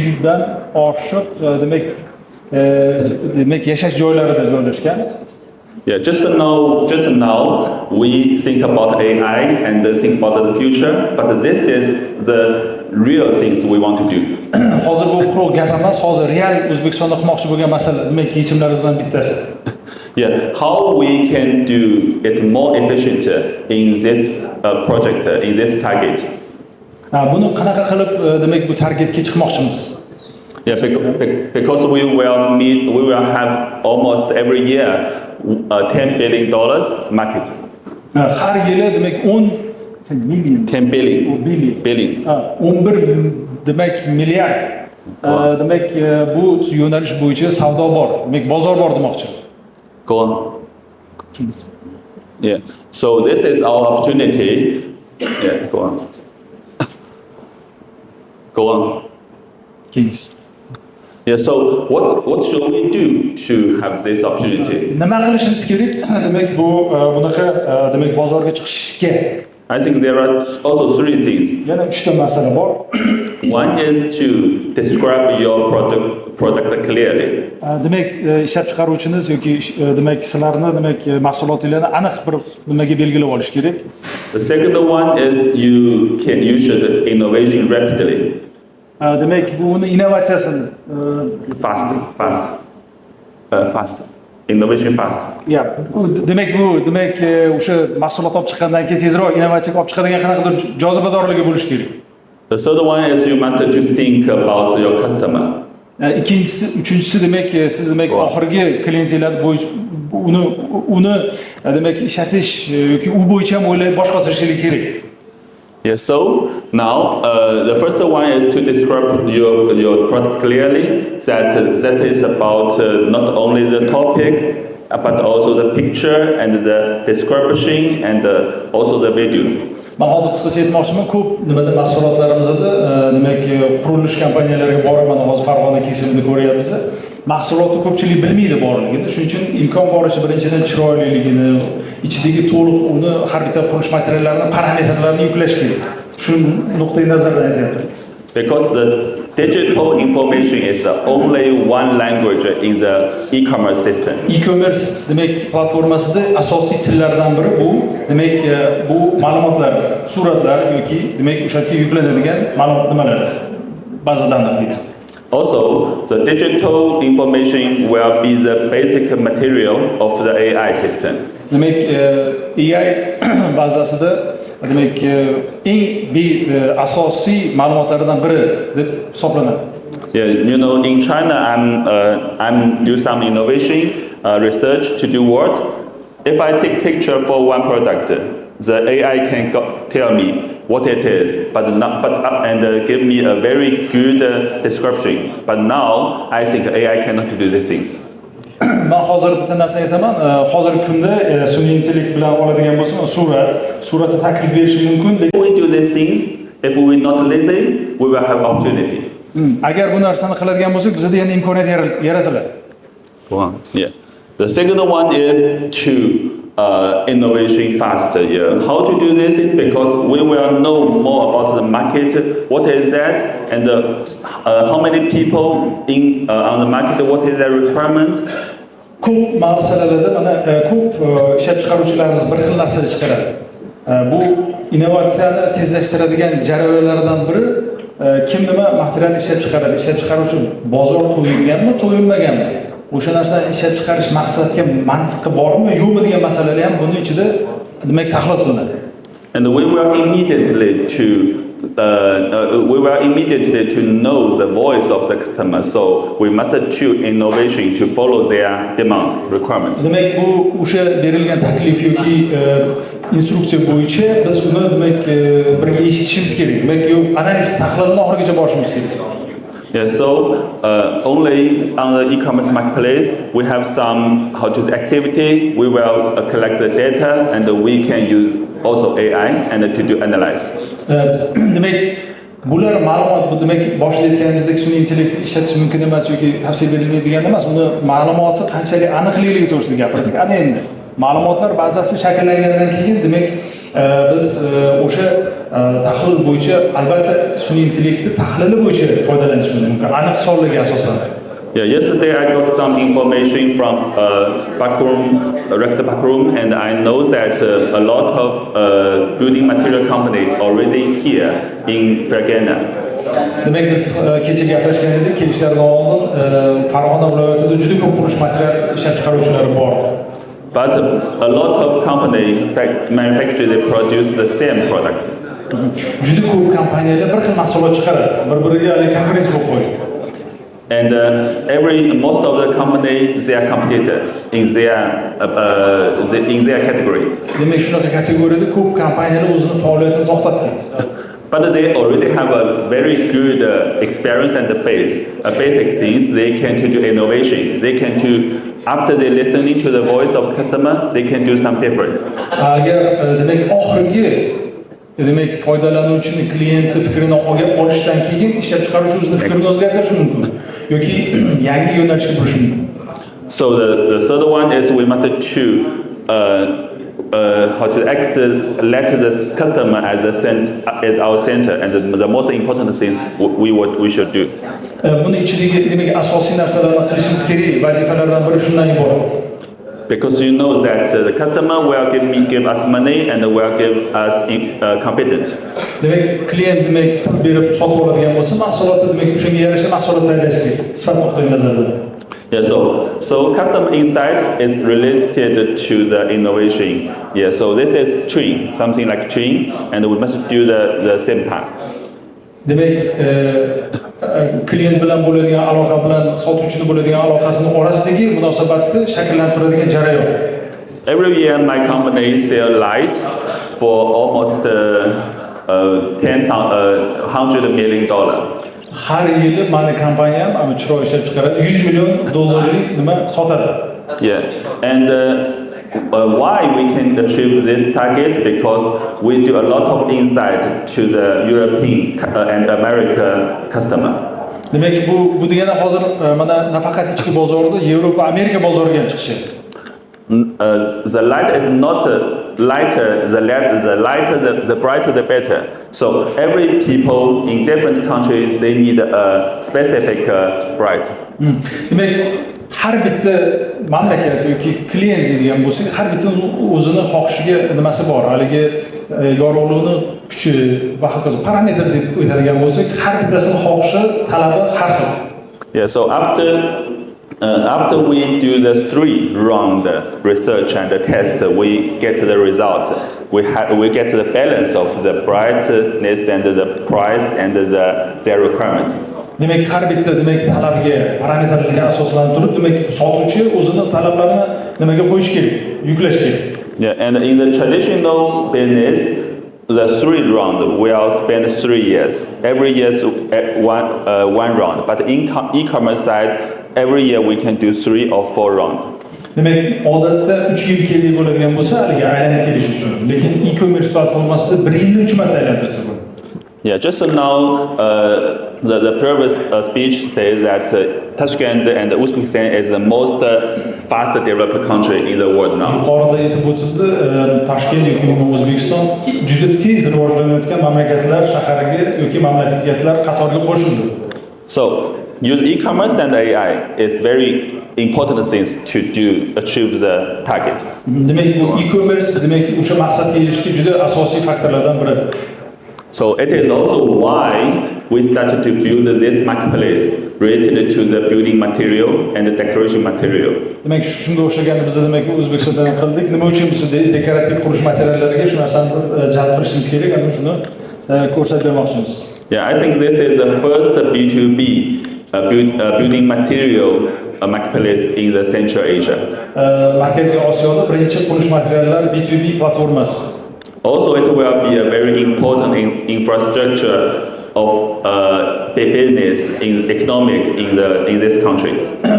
mingdan oshiq demak yashash joylarida joylashgan. Yeah, just now we think about AI and think about the future, but this is the real things we want to do. Hozir bu quruq gap emas, hozir real O'zbekistonda qilmoqchi bo'lgan masala, demak yechimlarimizdan bittasi. Yeah, how we can do it more efficient in this project, in this target. Buni qanaqa qilib demak bu targetga chiqmoqchimiz? Yeah, because we will have almost every year $10 billion market. Har yili demak 10 billion. 11 demak milliard. Demak bu yo'nalish bo'yicha savdo bor, demak bozor bor demoqchi. Go on. Yeah. So this is our opportunity. Yeah, go on. Go on. Keyingisi. Yeah, so what should we do to have this opportunity? Nima qilishimiz kerak? Demak, bu bunaqa demak bozorga chiqishga I think there are also three things. yana 3 ta masala bor. One is to describe your product clearly. Demak, ishlab chiqaruvchiniz yoki demak sizlarni demak mahsulotingizni aniq bir nimaga belgilab olish kerak. The second one is you should innovation rapidly. Demak, bu uni innovatsiyasini Fast. Innovation fast. demak bu demak o'sha mahsulot olib chiqqandan keyin tezroq innovatsiyaga olib chiqadigan qanaqadir jozibadorligi bo'lishi kerak. The third one is you must to think about your customer. Ikkinchisi, uchinchisi demak siz demak oxirgi klientlar bo'yicha uni demak ishlatish yoki u bo'yicha ham o'ylab bosh qotirishingiz kerak. Yeah, so now the first one is to describe your product clearly. That is about not only the topic, but also the picture and the description and also the video. Men hozir qisqacha aytmoqchiman, ko'p nimada mahsulotlarimizda demak qurilish kompaniyalariga borib mana hozir Farg'ona kesimida ko'ryapmiz. Mahsulotni ko'pchilik bilmaydi borligini. Shuning uchun imkon boricha birinchidan chiroyliligini, ichidagi to'liq uni har bitta qurilish materiallarining parametrlarini yuklash kerak. Shu nuqtai nazardan aytyapman. Because the digital information is the only one language in the e-commerce system. E-commerce demak platformasida asosiy tillardan biri bu demak bu ma'lumotlar, suratlar yoki demak o'sha yerga yuklanadigan ma'lumot nimalar bazadan deymiz. Also, the digital information will be the basic material of the AI system. Demak AI bazasida demak eng asosiy ma'lumotlardan biri deb hisoblanadi. Yeah, you know, in China, I'm do some innovation research to do what? If I take picture for one product, the AI can tell me what it is, and give me a very good description. But now, I think AI cannot do these things. Men hozir bitta narsa aytaman. Hozirgi kunda sun'iy intellekt bilan oladigan bo'lsam, suratni taklif berishi mumkin. If we do these things, if we not lazy, we will have opportunity. Agar bu narsani qiladigan bo'lsak, bizda yana imkoniyat yaratiladi. Yeah. The second one is to innovation fast. Yeah. How to do this is because we will know more about the market, what is that, and how many people on the market, what is their requirement. Ko'p masalalarda mana ko'p ishlab chiqaruvchilarimiz bir xil narsani chiqaradi. Bu innovatsiyani tezlashtiradigan jarayonlardan biri kim nima material ishlab chiqaradi. Ishlab chiqaruvchi bozor to'yilganmi, to'yilmaganmi? O'sha narsani ishlab chiqarish maqsadga mantiqi bormi, yo'qmi degan masalalar ham buning ichida demak tahlil qilinadi. And we will immediately to know the voice of the customer. So we must choose innovation to follow their demand requirements. Demak bu o'sha berilgan taklif yoki instruksiya bo'yicha biz uni demak birga eshitishimiz kerak. Demak analiz tahlilini oxirigacha borishimiz kerak. Yeah, so only on the e-commerce marketplace we have some activity. We will collect the data and we can use also AI and to do analyze. Demak bular ma'lumot bu demak boshida aytganimizdek sun'iy intellektni ishlatish mumkin emas yoki tavsiya berilmaydi deganda emas, uni ma'lumoti qanchalik aniqlikligi to'g'risida gapirdik. Ana endi ma'lumotlar bazasi shakllangandan keyin demak biz o'sha tahlil bo'yicha albatta sun'iy intellektni tahlili bo'yicha foydalanishimiz mumkin. Aniq sonlarga asosan. Yeah, yesterday I got some information from Rector Backroom, and I know that a lot of building material company already here in Fergana. Demak biz kecha gaplashgan edik, kelishlardan oldin Farg'ona viloyatida juda ko'p qurilish material ishlab chiqaruvchilari bor. But a lot of company manufacture, they produce the same product. Juda ko'p kompaniyalar bir xil mahsulot chiqaradi, bir-biriga konkurensiya bo'lib qo'yadi. And most of the company they are competitor in their category. Demak shunaqa kategoriyada ko'p kompaniyalar o'zini faoliyatini to'xtatgan. but they already have a very good experience and the basic things. They can do innovation. They can do, after they listening to the voice of the customer, they can do some difference. Agar demak oxirgi demak foydalanuvchini klienti fikrini olishdan keyin ishlab chiqaruvchi o'zini fikrini o'zgartirishi mumkin yoki yangi yo'nalishga burishi mumkin. So the third one is we must choose how to let the customer as our center, and the most important things we should do. Buni ichidagi demak asosiy narsalarni qilishimiz kerak vazifalardan biri shundan iborat. Because you know that the customer will give us money and will give us confidence. Demak klient demak pul berib sotib oladigan bo'lsa, mahsulotni demak o'shanga yarasha mahsulot tanlash kerak. Sifat nuqtai nazaridan. Yeah, so customer insight is related to the innovation. Yeah, so this is twin, something like twin, and we must do the same time. Demak, klient bilan bo'ladigan aloqa bilan sotuvchini bo'ladigan aloqasini orasidagi munosabatni shakllantiradigan jarayon. Every year my company sell lights for almost $100 million. Har yili mani kompaniyam ana chiroq ishlab chiqaradi, $100 million nima sotadi. Yeah, and why we can achieve this target? Because we do a lot of insight to the European and American customer. Demak bu degani hozir mana nafaqat ichki bozorda, Yevropa, Amerika bozoriga ham chiqishi. The light is not lighter, the brighter the better. So every people in different countries, they need a specific bright. Demak, har bitta mamlakat yoki klient deydigan bo'lsak, har bitta o'zini xohishiga nimasi bor. Haligi yorug'likni kuchi va hokazo parametr deb aytadigan bo'lsak, har bittasini xohishi, talabi har xil. Yeah, so after we do the 3 round research and the test, we get the result. We get the balance of the brightness and the price and their requirements. Demak, har bitta demak talabiga, parametrlarga asoslantirib, demak sotuvchi o'zini talablarini nimaga qo'yish kerak, yuklash kerak. Yeah, and in the traditional business, the 3 round will spend 3 years. Every year one round, but in e-commerce side, every year we can do 3 or 4 rounds. Demak, odatda 3 yil kerak bo'ladigan bo'lsa, haligi aylanib kelish uchun. Lekin e-commerce platformasida 1 yilda 3 marta aylantirsa bo'ladi. Yeah, just now the previous speech says that Tashkent and Uzbekistan is the most fast developed country in the world now. Yuqorida aytib o'tildi, Toshkent yoki O'zbekiston juda tez rivojlanayotgan mamlakatlar shahariga yoki mamlakatlar qatoriga qo'shildi. So, use e-commerce and AI is very important things to achieve the target. Demak, bu e-commerce demak o'sha maqsadga erishishga juda asosiy faktorlardan biri. So it is also why we started to build this marketplace related to the building material and the decoration material. Demak, shunga o'xshaganda biz demak O'zbekistonda qildik. Nima uchun biz dekorativ qurish materiallariga shu narsani jalb qilishimiz kerak, ana shuni ko'rsatib bermoqchimiz. Yeah, I think this is the first B2B building material marketplace in the Central Asia. Markaziy Osiyoda birinchi qurish materiallar B2B platformasi. Also, it will be a very important infrastructure of business in economic in this country.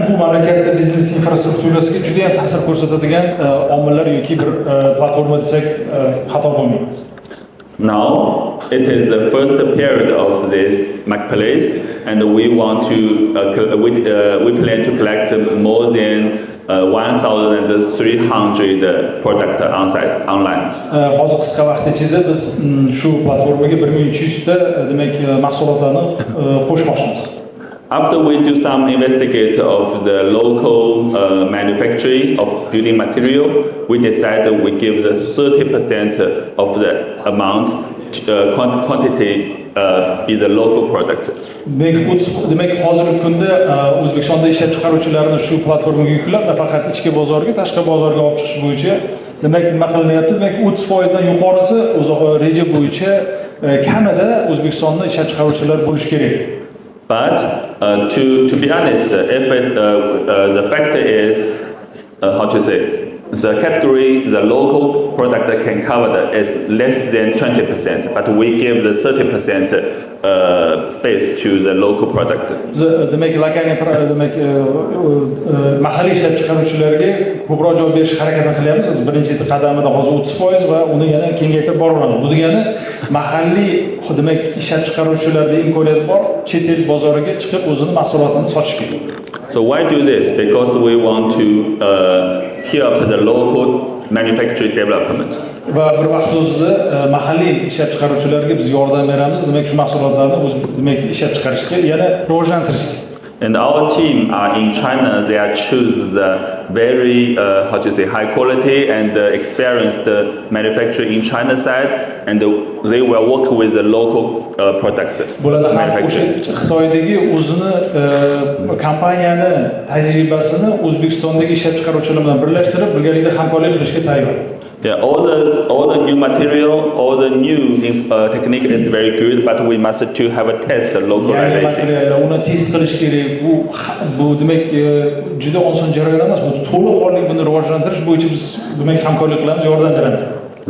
Bu mamlakatda biznes infrastrukturasiga juda ham ta'sir ko'rsatadigan omillar yoki bir platforma desak xato bo'lmaydi. Now, it is the first period of this marketplace, and we want to we plan to collect more than 1,300 product online. Hozir qisqa vaqt ichida biz shu platformaga 1300 ta demak mahsulotlarni qo'shmoqchimiz. After we do some investigate of the local manufacturing of building material, we decided we give the 30% of the amount quantity be the local product. Demak, hozirgi kunda O'zbekistonda ishlab chiqaruvchilarni shu platformaga yuklab, nafaqat ichki bozorga, tashqi bozorga olib chiqish bo'yicha demak nima qilinyapti? Demak, 30% dan yuqorisi o'zi reja bo'yicha kamida O'zbekistonda ishlab chiqaruvchilar bo'lish kerak. But to be honest, if the factor is how to say the category, the local product can cover is less than 20%, but we give the 30% space to the local product. Biz demak demak mahalliy ishlab chiqaruvchilarga ko'proq javob berishga harakat qilyapmiz. Biz birinchi qadamida hozir 30% va uni yana kengaytirib boramiz. Bu degani mahalliy demak ishlab chiqaruvchilarda imkoniyat bor, chet el bozoriga chiqib o'zini mahsulotini sotishga. So why do this? Because we want to help the local manufacturing development. Va bir vaqt o'zida mahalliy ishlab chiqaruvchilarga biz yordam beramiz. Demak shu mahsulotlarni o'z demak ishlab chiqarishga, yana rivojlantirishga. And our team are in China. They are choose the very how to say high quality and experienced manufacturer in China side, and they will work with the local product Bularda ham o'sha manufacturer. Xitoydagi o'zini kompaniyani tajribasini O'zbekistondagi ishlab chiqaruvchilar bilan birlashtirib, birgalikda hamkorlik qilishga tayyor. Yeah, all the new material, all the new technique is very good, but we must to have a test Yangi localization. materiallar, uni test qilish kerak. Bu demak juda oson jarayon emas. Bu to'liq hollik buni rivojlantirish bo'yicha biz demak hamkorlik qilamiz, yordam beramiz.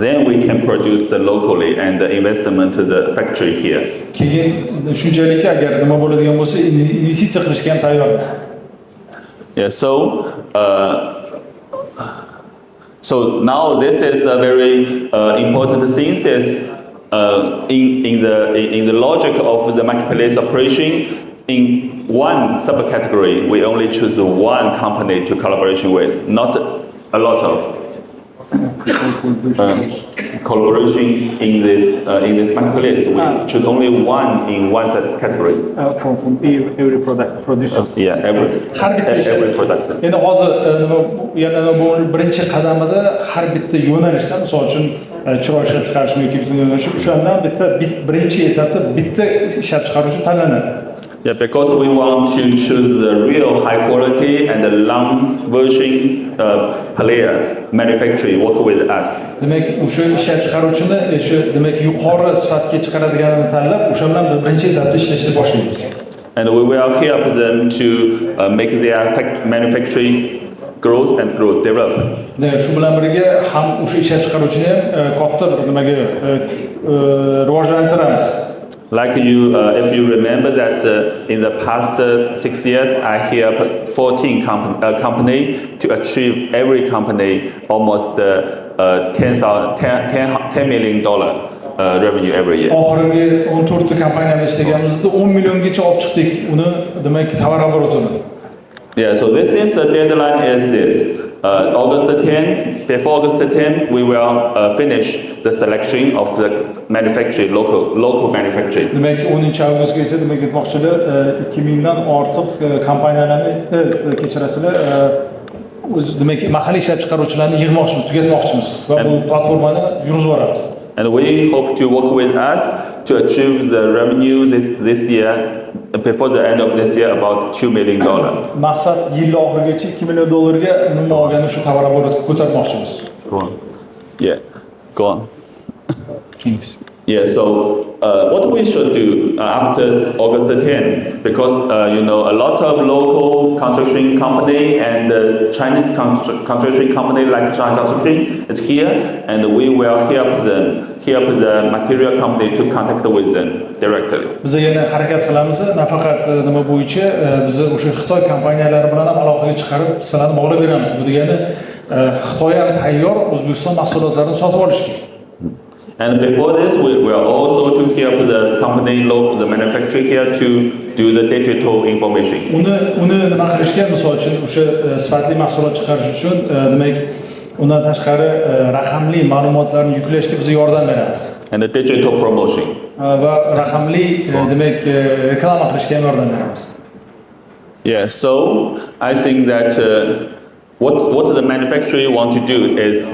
Then we can produce locally and the investment to the factory here. Keyin shunchalik agar nima bo'ladigan bo'lsa, investitsiya qilishga ham tayyormiz. Yeah, so now this is a very important thing is in the logic of the marketplace operation. In one subcategory, we only choose one company to collaboration with, not a lot of collaboration in this marketplace. We choose only one in one category. From every product producer. Yeah, every product. Endi hozir yana bu birinchi qadamida har bitta yo'nalishda, misol uchun chiroy ishlab chiqarish yoki bitta yo'nalish, o'shandan birinchi etapda bitta ishlab chiqaruvchi tanlanadi. Yeah, because we want to choose the real high quality and the long version player manufacturing work with us. Demak, o'sha ishlab chiqaruvchini o'sha demak yuqori sifatga chiqaradiganini tanlab, o'sha bilan birinchi etapda ishlashni boshlaymiz. And we will help them to make their manufacturing growth and growth develop. Demak, shu bilan birga ham o'sha ishlab chiqaruvchini ham katta bir nimaga rivojlantiramiz. Like if you remember that in the past 6 years, I helped 14 company to achieve every company almost $10 million revenue every year. Oxirgi 14 ta kompaniyada ishlaganimizda 10 milliongacha olib chiqdik. Uni demak tovar oborotini. Yeah, so this is the deadline is this. August 10, before August 10, we will finish the selection of the manufacturing, local manufacturing. Demak, 10-avgustgacha demak aytmoqchilar 2000 dan ortiq kompaniyalarni kechirasizlar o'z demak mahalliy ishlab chiqaruvchilarni yig'moqchimiz, tugatmoqchimiz va bu platformani yurg'izib And we hope to work with us to achieve the revenue this year, before the end of this year, about $2 million. Maqsad yil oxirigacha $2 million nima olgani shu tovar oborotga ko'tarmoqchimiz. Go on. Yeah, go on. Yeah, so what we should do after August 10, because a lot of local construction company and Chinese construction company like China Construction is here, and we will help the material company to contact with them directly. Biz yana harakat qilamiz, nafaqat nima bo'yicha biz o'sha Xitoy kompaniyalari bilan ham aloqaga chiqarib, sizlarni bog'lab beramiz. Bu degani Xitoy ham tayyor O'zbekiston mahsulotlarini sotib olishga. And before this, we will also to help the company, the manufacturer here to do the digital information. Uni nima qilishga, misol uchun o'sha sifatli mahsulot chiqarish uchun demak undan tashqari raqamli ma'lumotlarni yuklashga biz yordam beramiz. And the digital promotion. Va raqamli demak reklama qilishga ham yordam beramiz. Yeah, so I think that what the manufacturer want to do is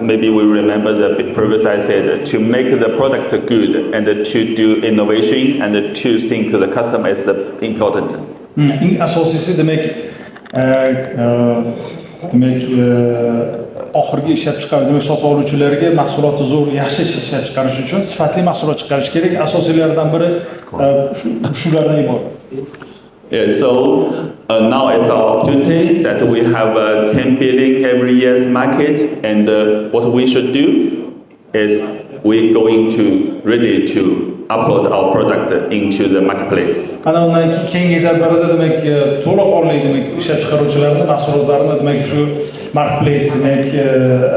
maybe we remember the previous I said to make the product good and to do innovation and to think the customer is the important. Eng asosiysi demak oxirgi ishlab chiqarish, demak sotib oluvchilarga mahsulotni zo'r, yaxshi ishlab chiqarish uchun sifatli mahsulot chiqarish kerak. Asosiylaridan biri shulardan iborat. Yeah, so now it's our opportunity that we have a 10 billion every year's market, and what we should do is we're going to ready to upload our product into the marketplace. Ana undan keyingi tadbirda demak to'laqonli demak ishlab chiqaruvchilarning mahsulotlarini demak shu marketplace demak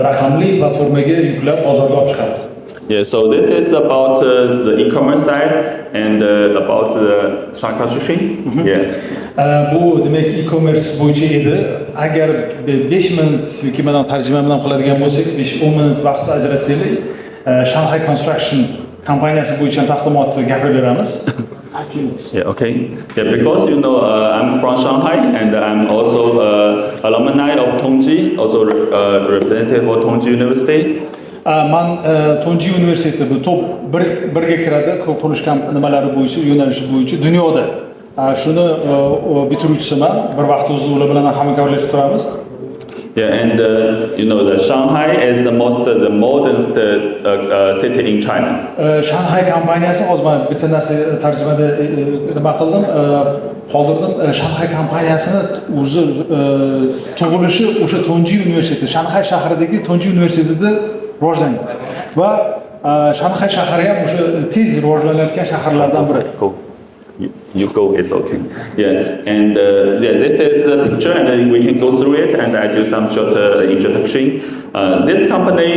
raqamli platformaga yuklab bozorga olib chiqamiz. Yeah, so this is about the e-commerce side and about the Shanghai Construction. Yeah. Bu demak e-commerce bo'yicha edi. Agar 5 minut yoki men tarjima bilan qiladigan bo'lsak, 5-10 minut vaqt ajratsanglar, Shanghai Construction kompaniyasi bo'yicha taqdimotni gapirib beramiz. Yeah, okay. Yeah, because you know I'm from Shanghai and I'm also alumni of Tongji, also representative of Tongji University. Man Tongji universiteti bu top birga kiradi, qurilish nimalari bo'yicha, yo'nalishi bo'yicha dunyoda. Shuni bitiruvchisiman. Bir vaqt o'zida ular bilan hamkorlik qilib turamiz. Yeah, and you know the Shanghai is the modernest city in China. Shanghai kompaniyasi hozir men bitta narsa tarjimada nima qildim, qoldirdim. Shanghai kompaniyasini o'zi tug'ilishi o'sha Tongji universiteti, Shanghai shahridagi Tongji universitetida rivojlangan. Va Shanghai shahri ham o'sha tez rivojlanayotgan shaharlardan biri. Cool. You go, it's okay. Yeah, and yeah, this is the picture, and then we can go through it, and I do some short introduction. This company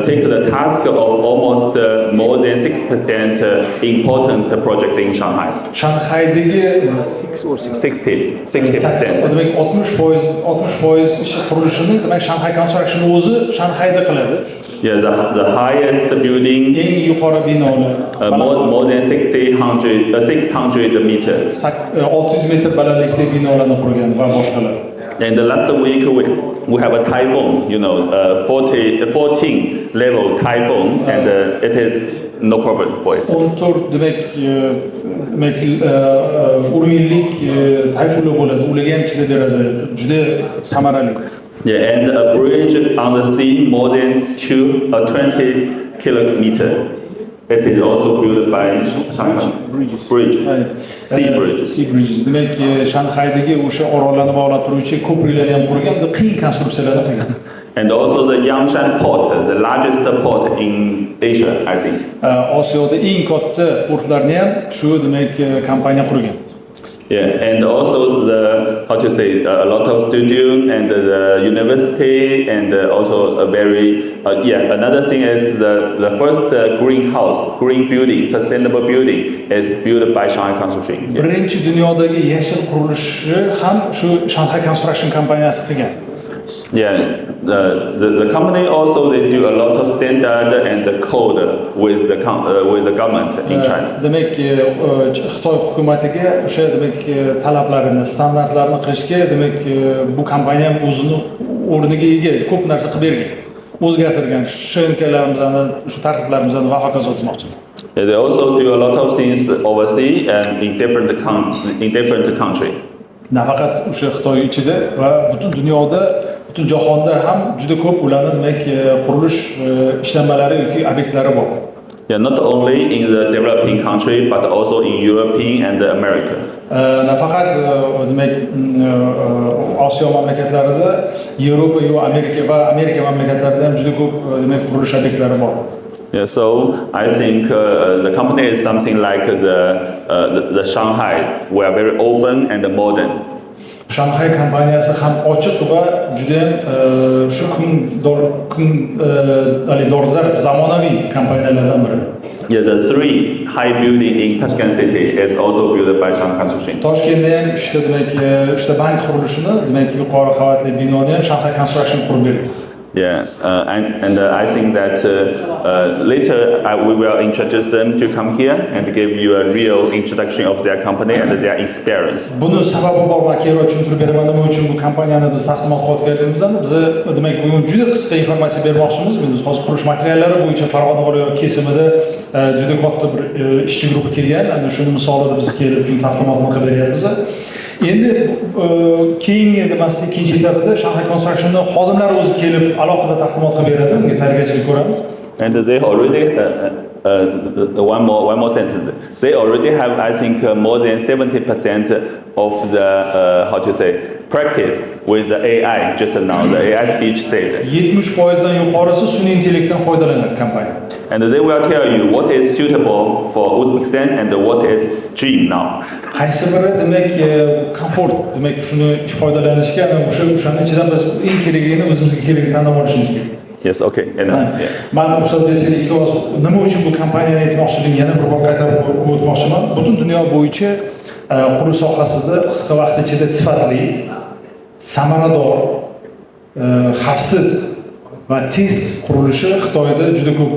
take the task of almost more than 6% important projects in Shanghai. Shanghai'dagi 60%. demak 60% ish qurilishini demak Shanghai Construction o'zi Shanghai'da qiladi. Yeah, the highest building, Eng yuqori binolar more than 600 meters. 600 metr balandlikdagi binolarni qurgan va boshqalar. And the last week we have a typhoon, you know, 14 level typhoon, and it is no problem for it. 14 demak urinlik tayfunlar bo'ladi. Ularga ham chidab beradi. Juda samarali. Yeah, and a bridge on the sea more than 20 kilometer. It is also built by Shanghai. Bridge. Sea bridges. Sea bridges. Demak, Shanghai'dagi o'sha orollarni bog'lab turuvchi ko'priklarni ham qurgan, qiyin konstruksiyalarni qilgan. And also the Yangshan port, the largest port in Asia, I think. Osiyoda eng katta portlarni ham shu demak kompaniya qurgan. Yeah, and also a lot of students and the university, and also a very another thing is the first green building, sustainable building is built by Shanghai Construction. Birinchi dunyodagi yashil qurilishni ham shu Shanghai Construction kompaniyasi qilgan. Yeah, the company also they do a lot of standard and the code with the government in China. Demak, Xitoy hukumatiga o'sha demak talablarini, standartlarini qilishga demak bu kompaniya ham o'zini o'rniga ega ko'p narsa qilib bergan. O'zgartirgan shenkalarimizni, shu tartiblarimizni va hokazo etmoqchi. Yeah, they also do a lot of things overseas and in different countries. Nafaqat o'sha Xitoy ichida va butun dunyoda, butun jahonda ham juda ko'p ularning demak qurilish ishlanmalari yoki obyektlari bor. Yeah, not only in the developing country but also in European and America. Nafaqat demak Osiyo mamlakatlarida, Yevropa va Amerika mamlakatlarida ham juda ko'p demak qurilish obyektlari bor. Yeah, so I think the company is something like the Shanghai. We are very open and modern. Shanghai kompaniyasi ham ochiq va juda ham shu dolzarb zamonaviy kompaniyalardan biri. Yeah, the 3 high building in Tashkent city is also built by Shanghai Construction. Toshkentda ham demak bank qurilishini, demak yuqori qavatli binoni ham Shanghai Construction qurib bergan. Yeah, and I think that later we will introduce them to come here and give you a real introduction of their company and their experience. Buni sababi bor, men keyinroq tushuntirib beraman nima uchun bu kompaniyani biz taqdimot qilayotganligimizni. Biz demak bugun juda qisqa informatsiya bermoqchimiz. Biz hozir qurilish materiallari bo'yicha Farg'ona viloyati kesimida juda katta bir ishchi guruhi kelgan. Ana shuni misolida biz kelib taqdimotni qilib beryapmiz. Endi keyingi demaslik ikkinchi etapida Shanghai Construction'ning xodimlari o'zi kelib alohida taqdimot qilib beradi, unga tayyorgarchilik ko'ramiz. And they already one more sentence. They already have, I think, more than 70% of the how to say practice with the AI just now. The AI speech said, 70%dan yuqorisi sun'iy intellektdan foydalanadi kompaniya. and they will tell you what is suitable for Uzbekistan and what is dream now. Qaysi biri demak komfort, demak shuni foydalanishga o'shani ichidan biz eng keragini o'zimizga kerakini tanlab olishimiz kerak. Yes, okay. And, yeah. Man ruxsat bersangiz ikki oz nima uchun bu kompaniyani aytmoqchiligini yana bir bor qaytarib o'tmoqchiman. Butun dunyo bo'yicha qurilish sohasida qisqa vaqt ichida sifatli, samarador, xavfsiz va tez qurilishi Xitoyda juda ko'p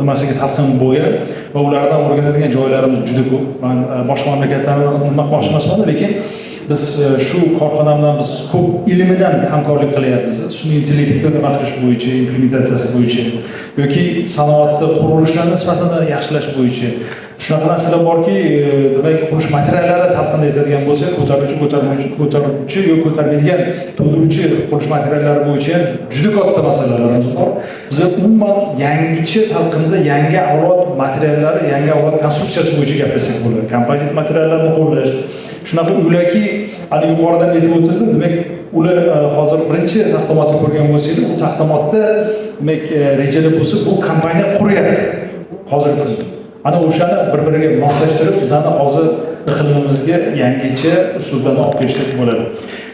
nimasiga talqin bo'lgan va ulardan o'rganadigan joylarimiz juda ko'p. Men boshqa mamlakatlarni unutmoqchi emasman, lekin biz shu korxona bilan biz ko'p ilmidan hamkorlik qilyapmiz. Sun'iy intellektni nima qilish bo'yicha, implementatsiyasi bo'yicha yoki sanoatni qurilishlarni sifatini yaxshilash bo'yicha shunaqa narsalar borki, demak qurilish materiallari talqinda aytadigan bo'lsak, ko'taruvchi yoki ko'tarmaydigan to'ldiruvchi qurilish materiallari bo'yicha juda katta masalalarimiz bor. Biz umuman yangicha talqinda yangi avlod materiallari, yangi avlod konstruksiyasi bo'yicha gapirsak bo'ladi. Kompozit materiallarni qo'llash, shunaqa ularki, hali yuqoridan aytib o'tildi, demak ular hozir birinchi taqdimotni ko'rgan bo'lsangiz, bu taqdimotda demak rejalar bo'lsa, bu kompaniya quryapti hozirgi kunda. Ana o'shani bir-biriga moslashtirib, bizani hozir iqlimimizga yangicha usullarni olib kelishlik bo'ladi.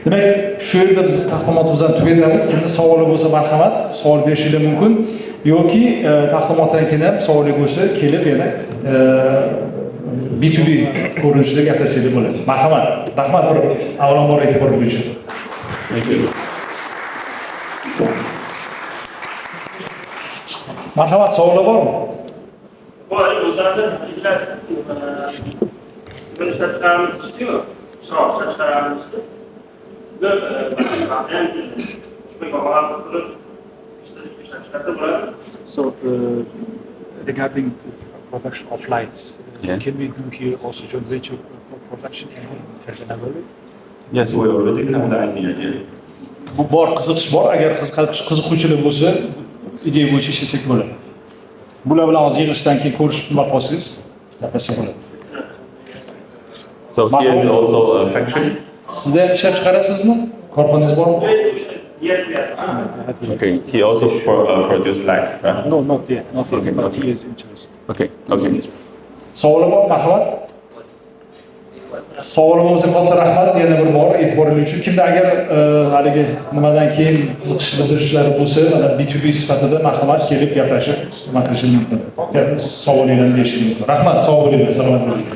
Demak, shu yerda biz taqdimotimizni tugatamiz. Kimda savoli bo'lsa, marhamat, savol berishingiz mumkin yoki taqdimotdan keyin ham savol bo'lsa, kelib yana B2B ko'rinishida gaplashsangiz bo'ladi. Marhamat, rahmat bir avvalambor e'tibor uchun. Marhamat, savollar bormi? Bu o'zlaridan iflas buni ishlab chiqaramiz deydi-ku, ishlab chiqaramiz deydi. Bu So, regarding the production of lights, can we do here also joint venture production in Terganagovi? Yes, we already have the idea. Yeah. Bu bor qiziqish bor. Agar qiziquvchilar bo'lsa, ideya bo'yicha ishlasak bo'ladi. Bular bilan hozir yig'ilishdan keyin ko'rishib qolsangiz, gaplashsak bo'ladi. So here is also a factory. Sizda ham ishlab chiqarasizmi? Korxonangiz bormi? Okay, he also produce light, right? No, not yet. Not yet. But he is interested. Okay, okay. Savollar bor, marhamat. Savol bo'lsa katta rahmat yana bir bor e'tiboringiz uchun. Kimda agar haligi nimadan keyin qiziqish bildirishlari bo'lsa, mana B2B sifatida marhamat kelib gaplashib, nima qilishingiz mumkin. Savolinglarni berishingiz mumkin. Rahmat, sog' bo'linglar, salomat bo'ling.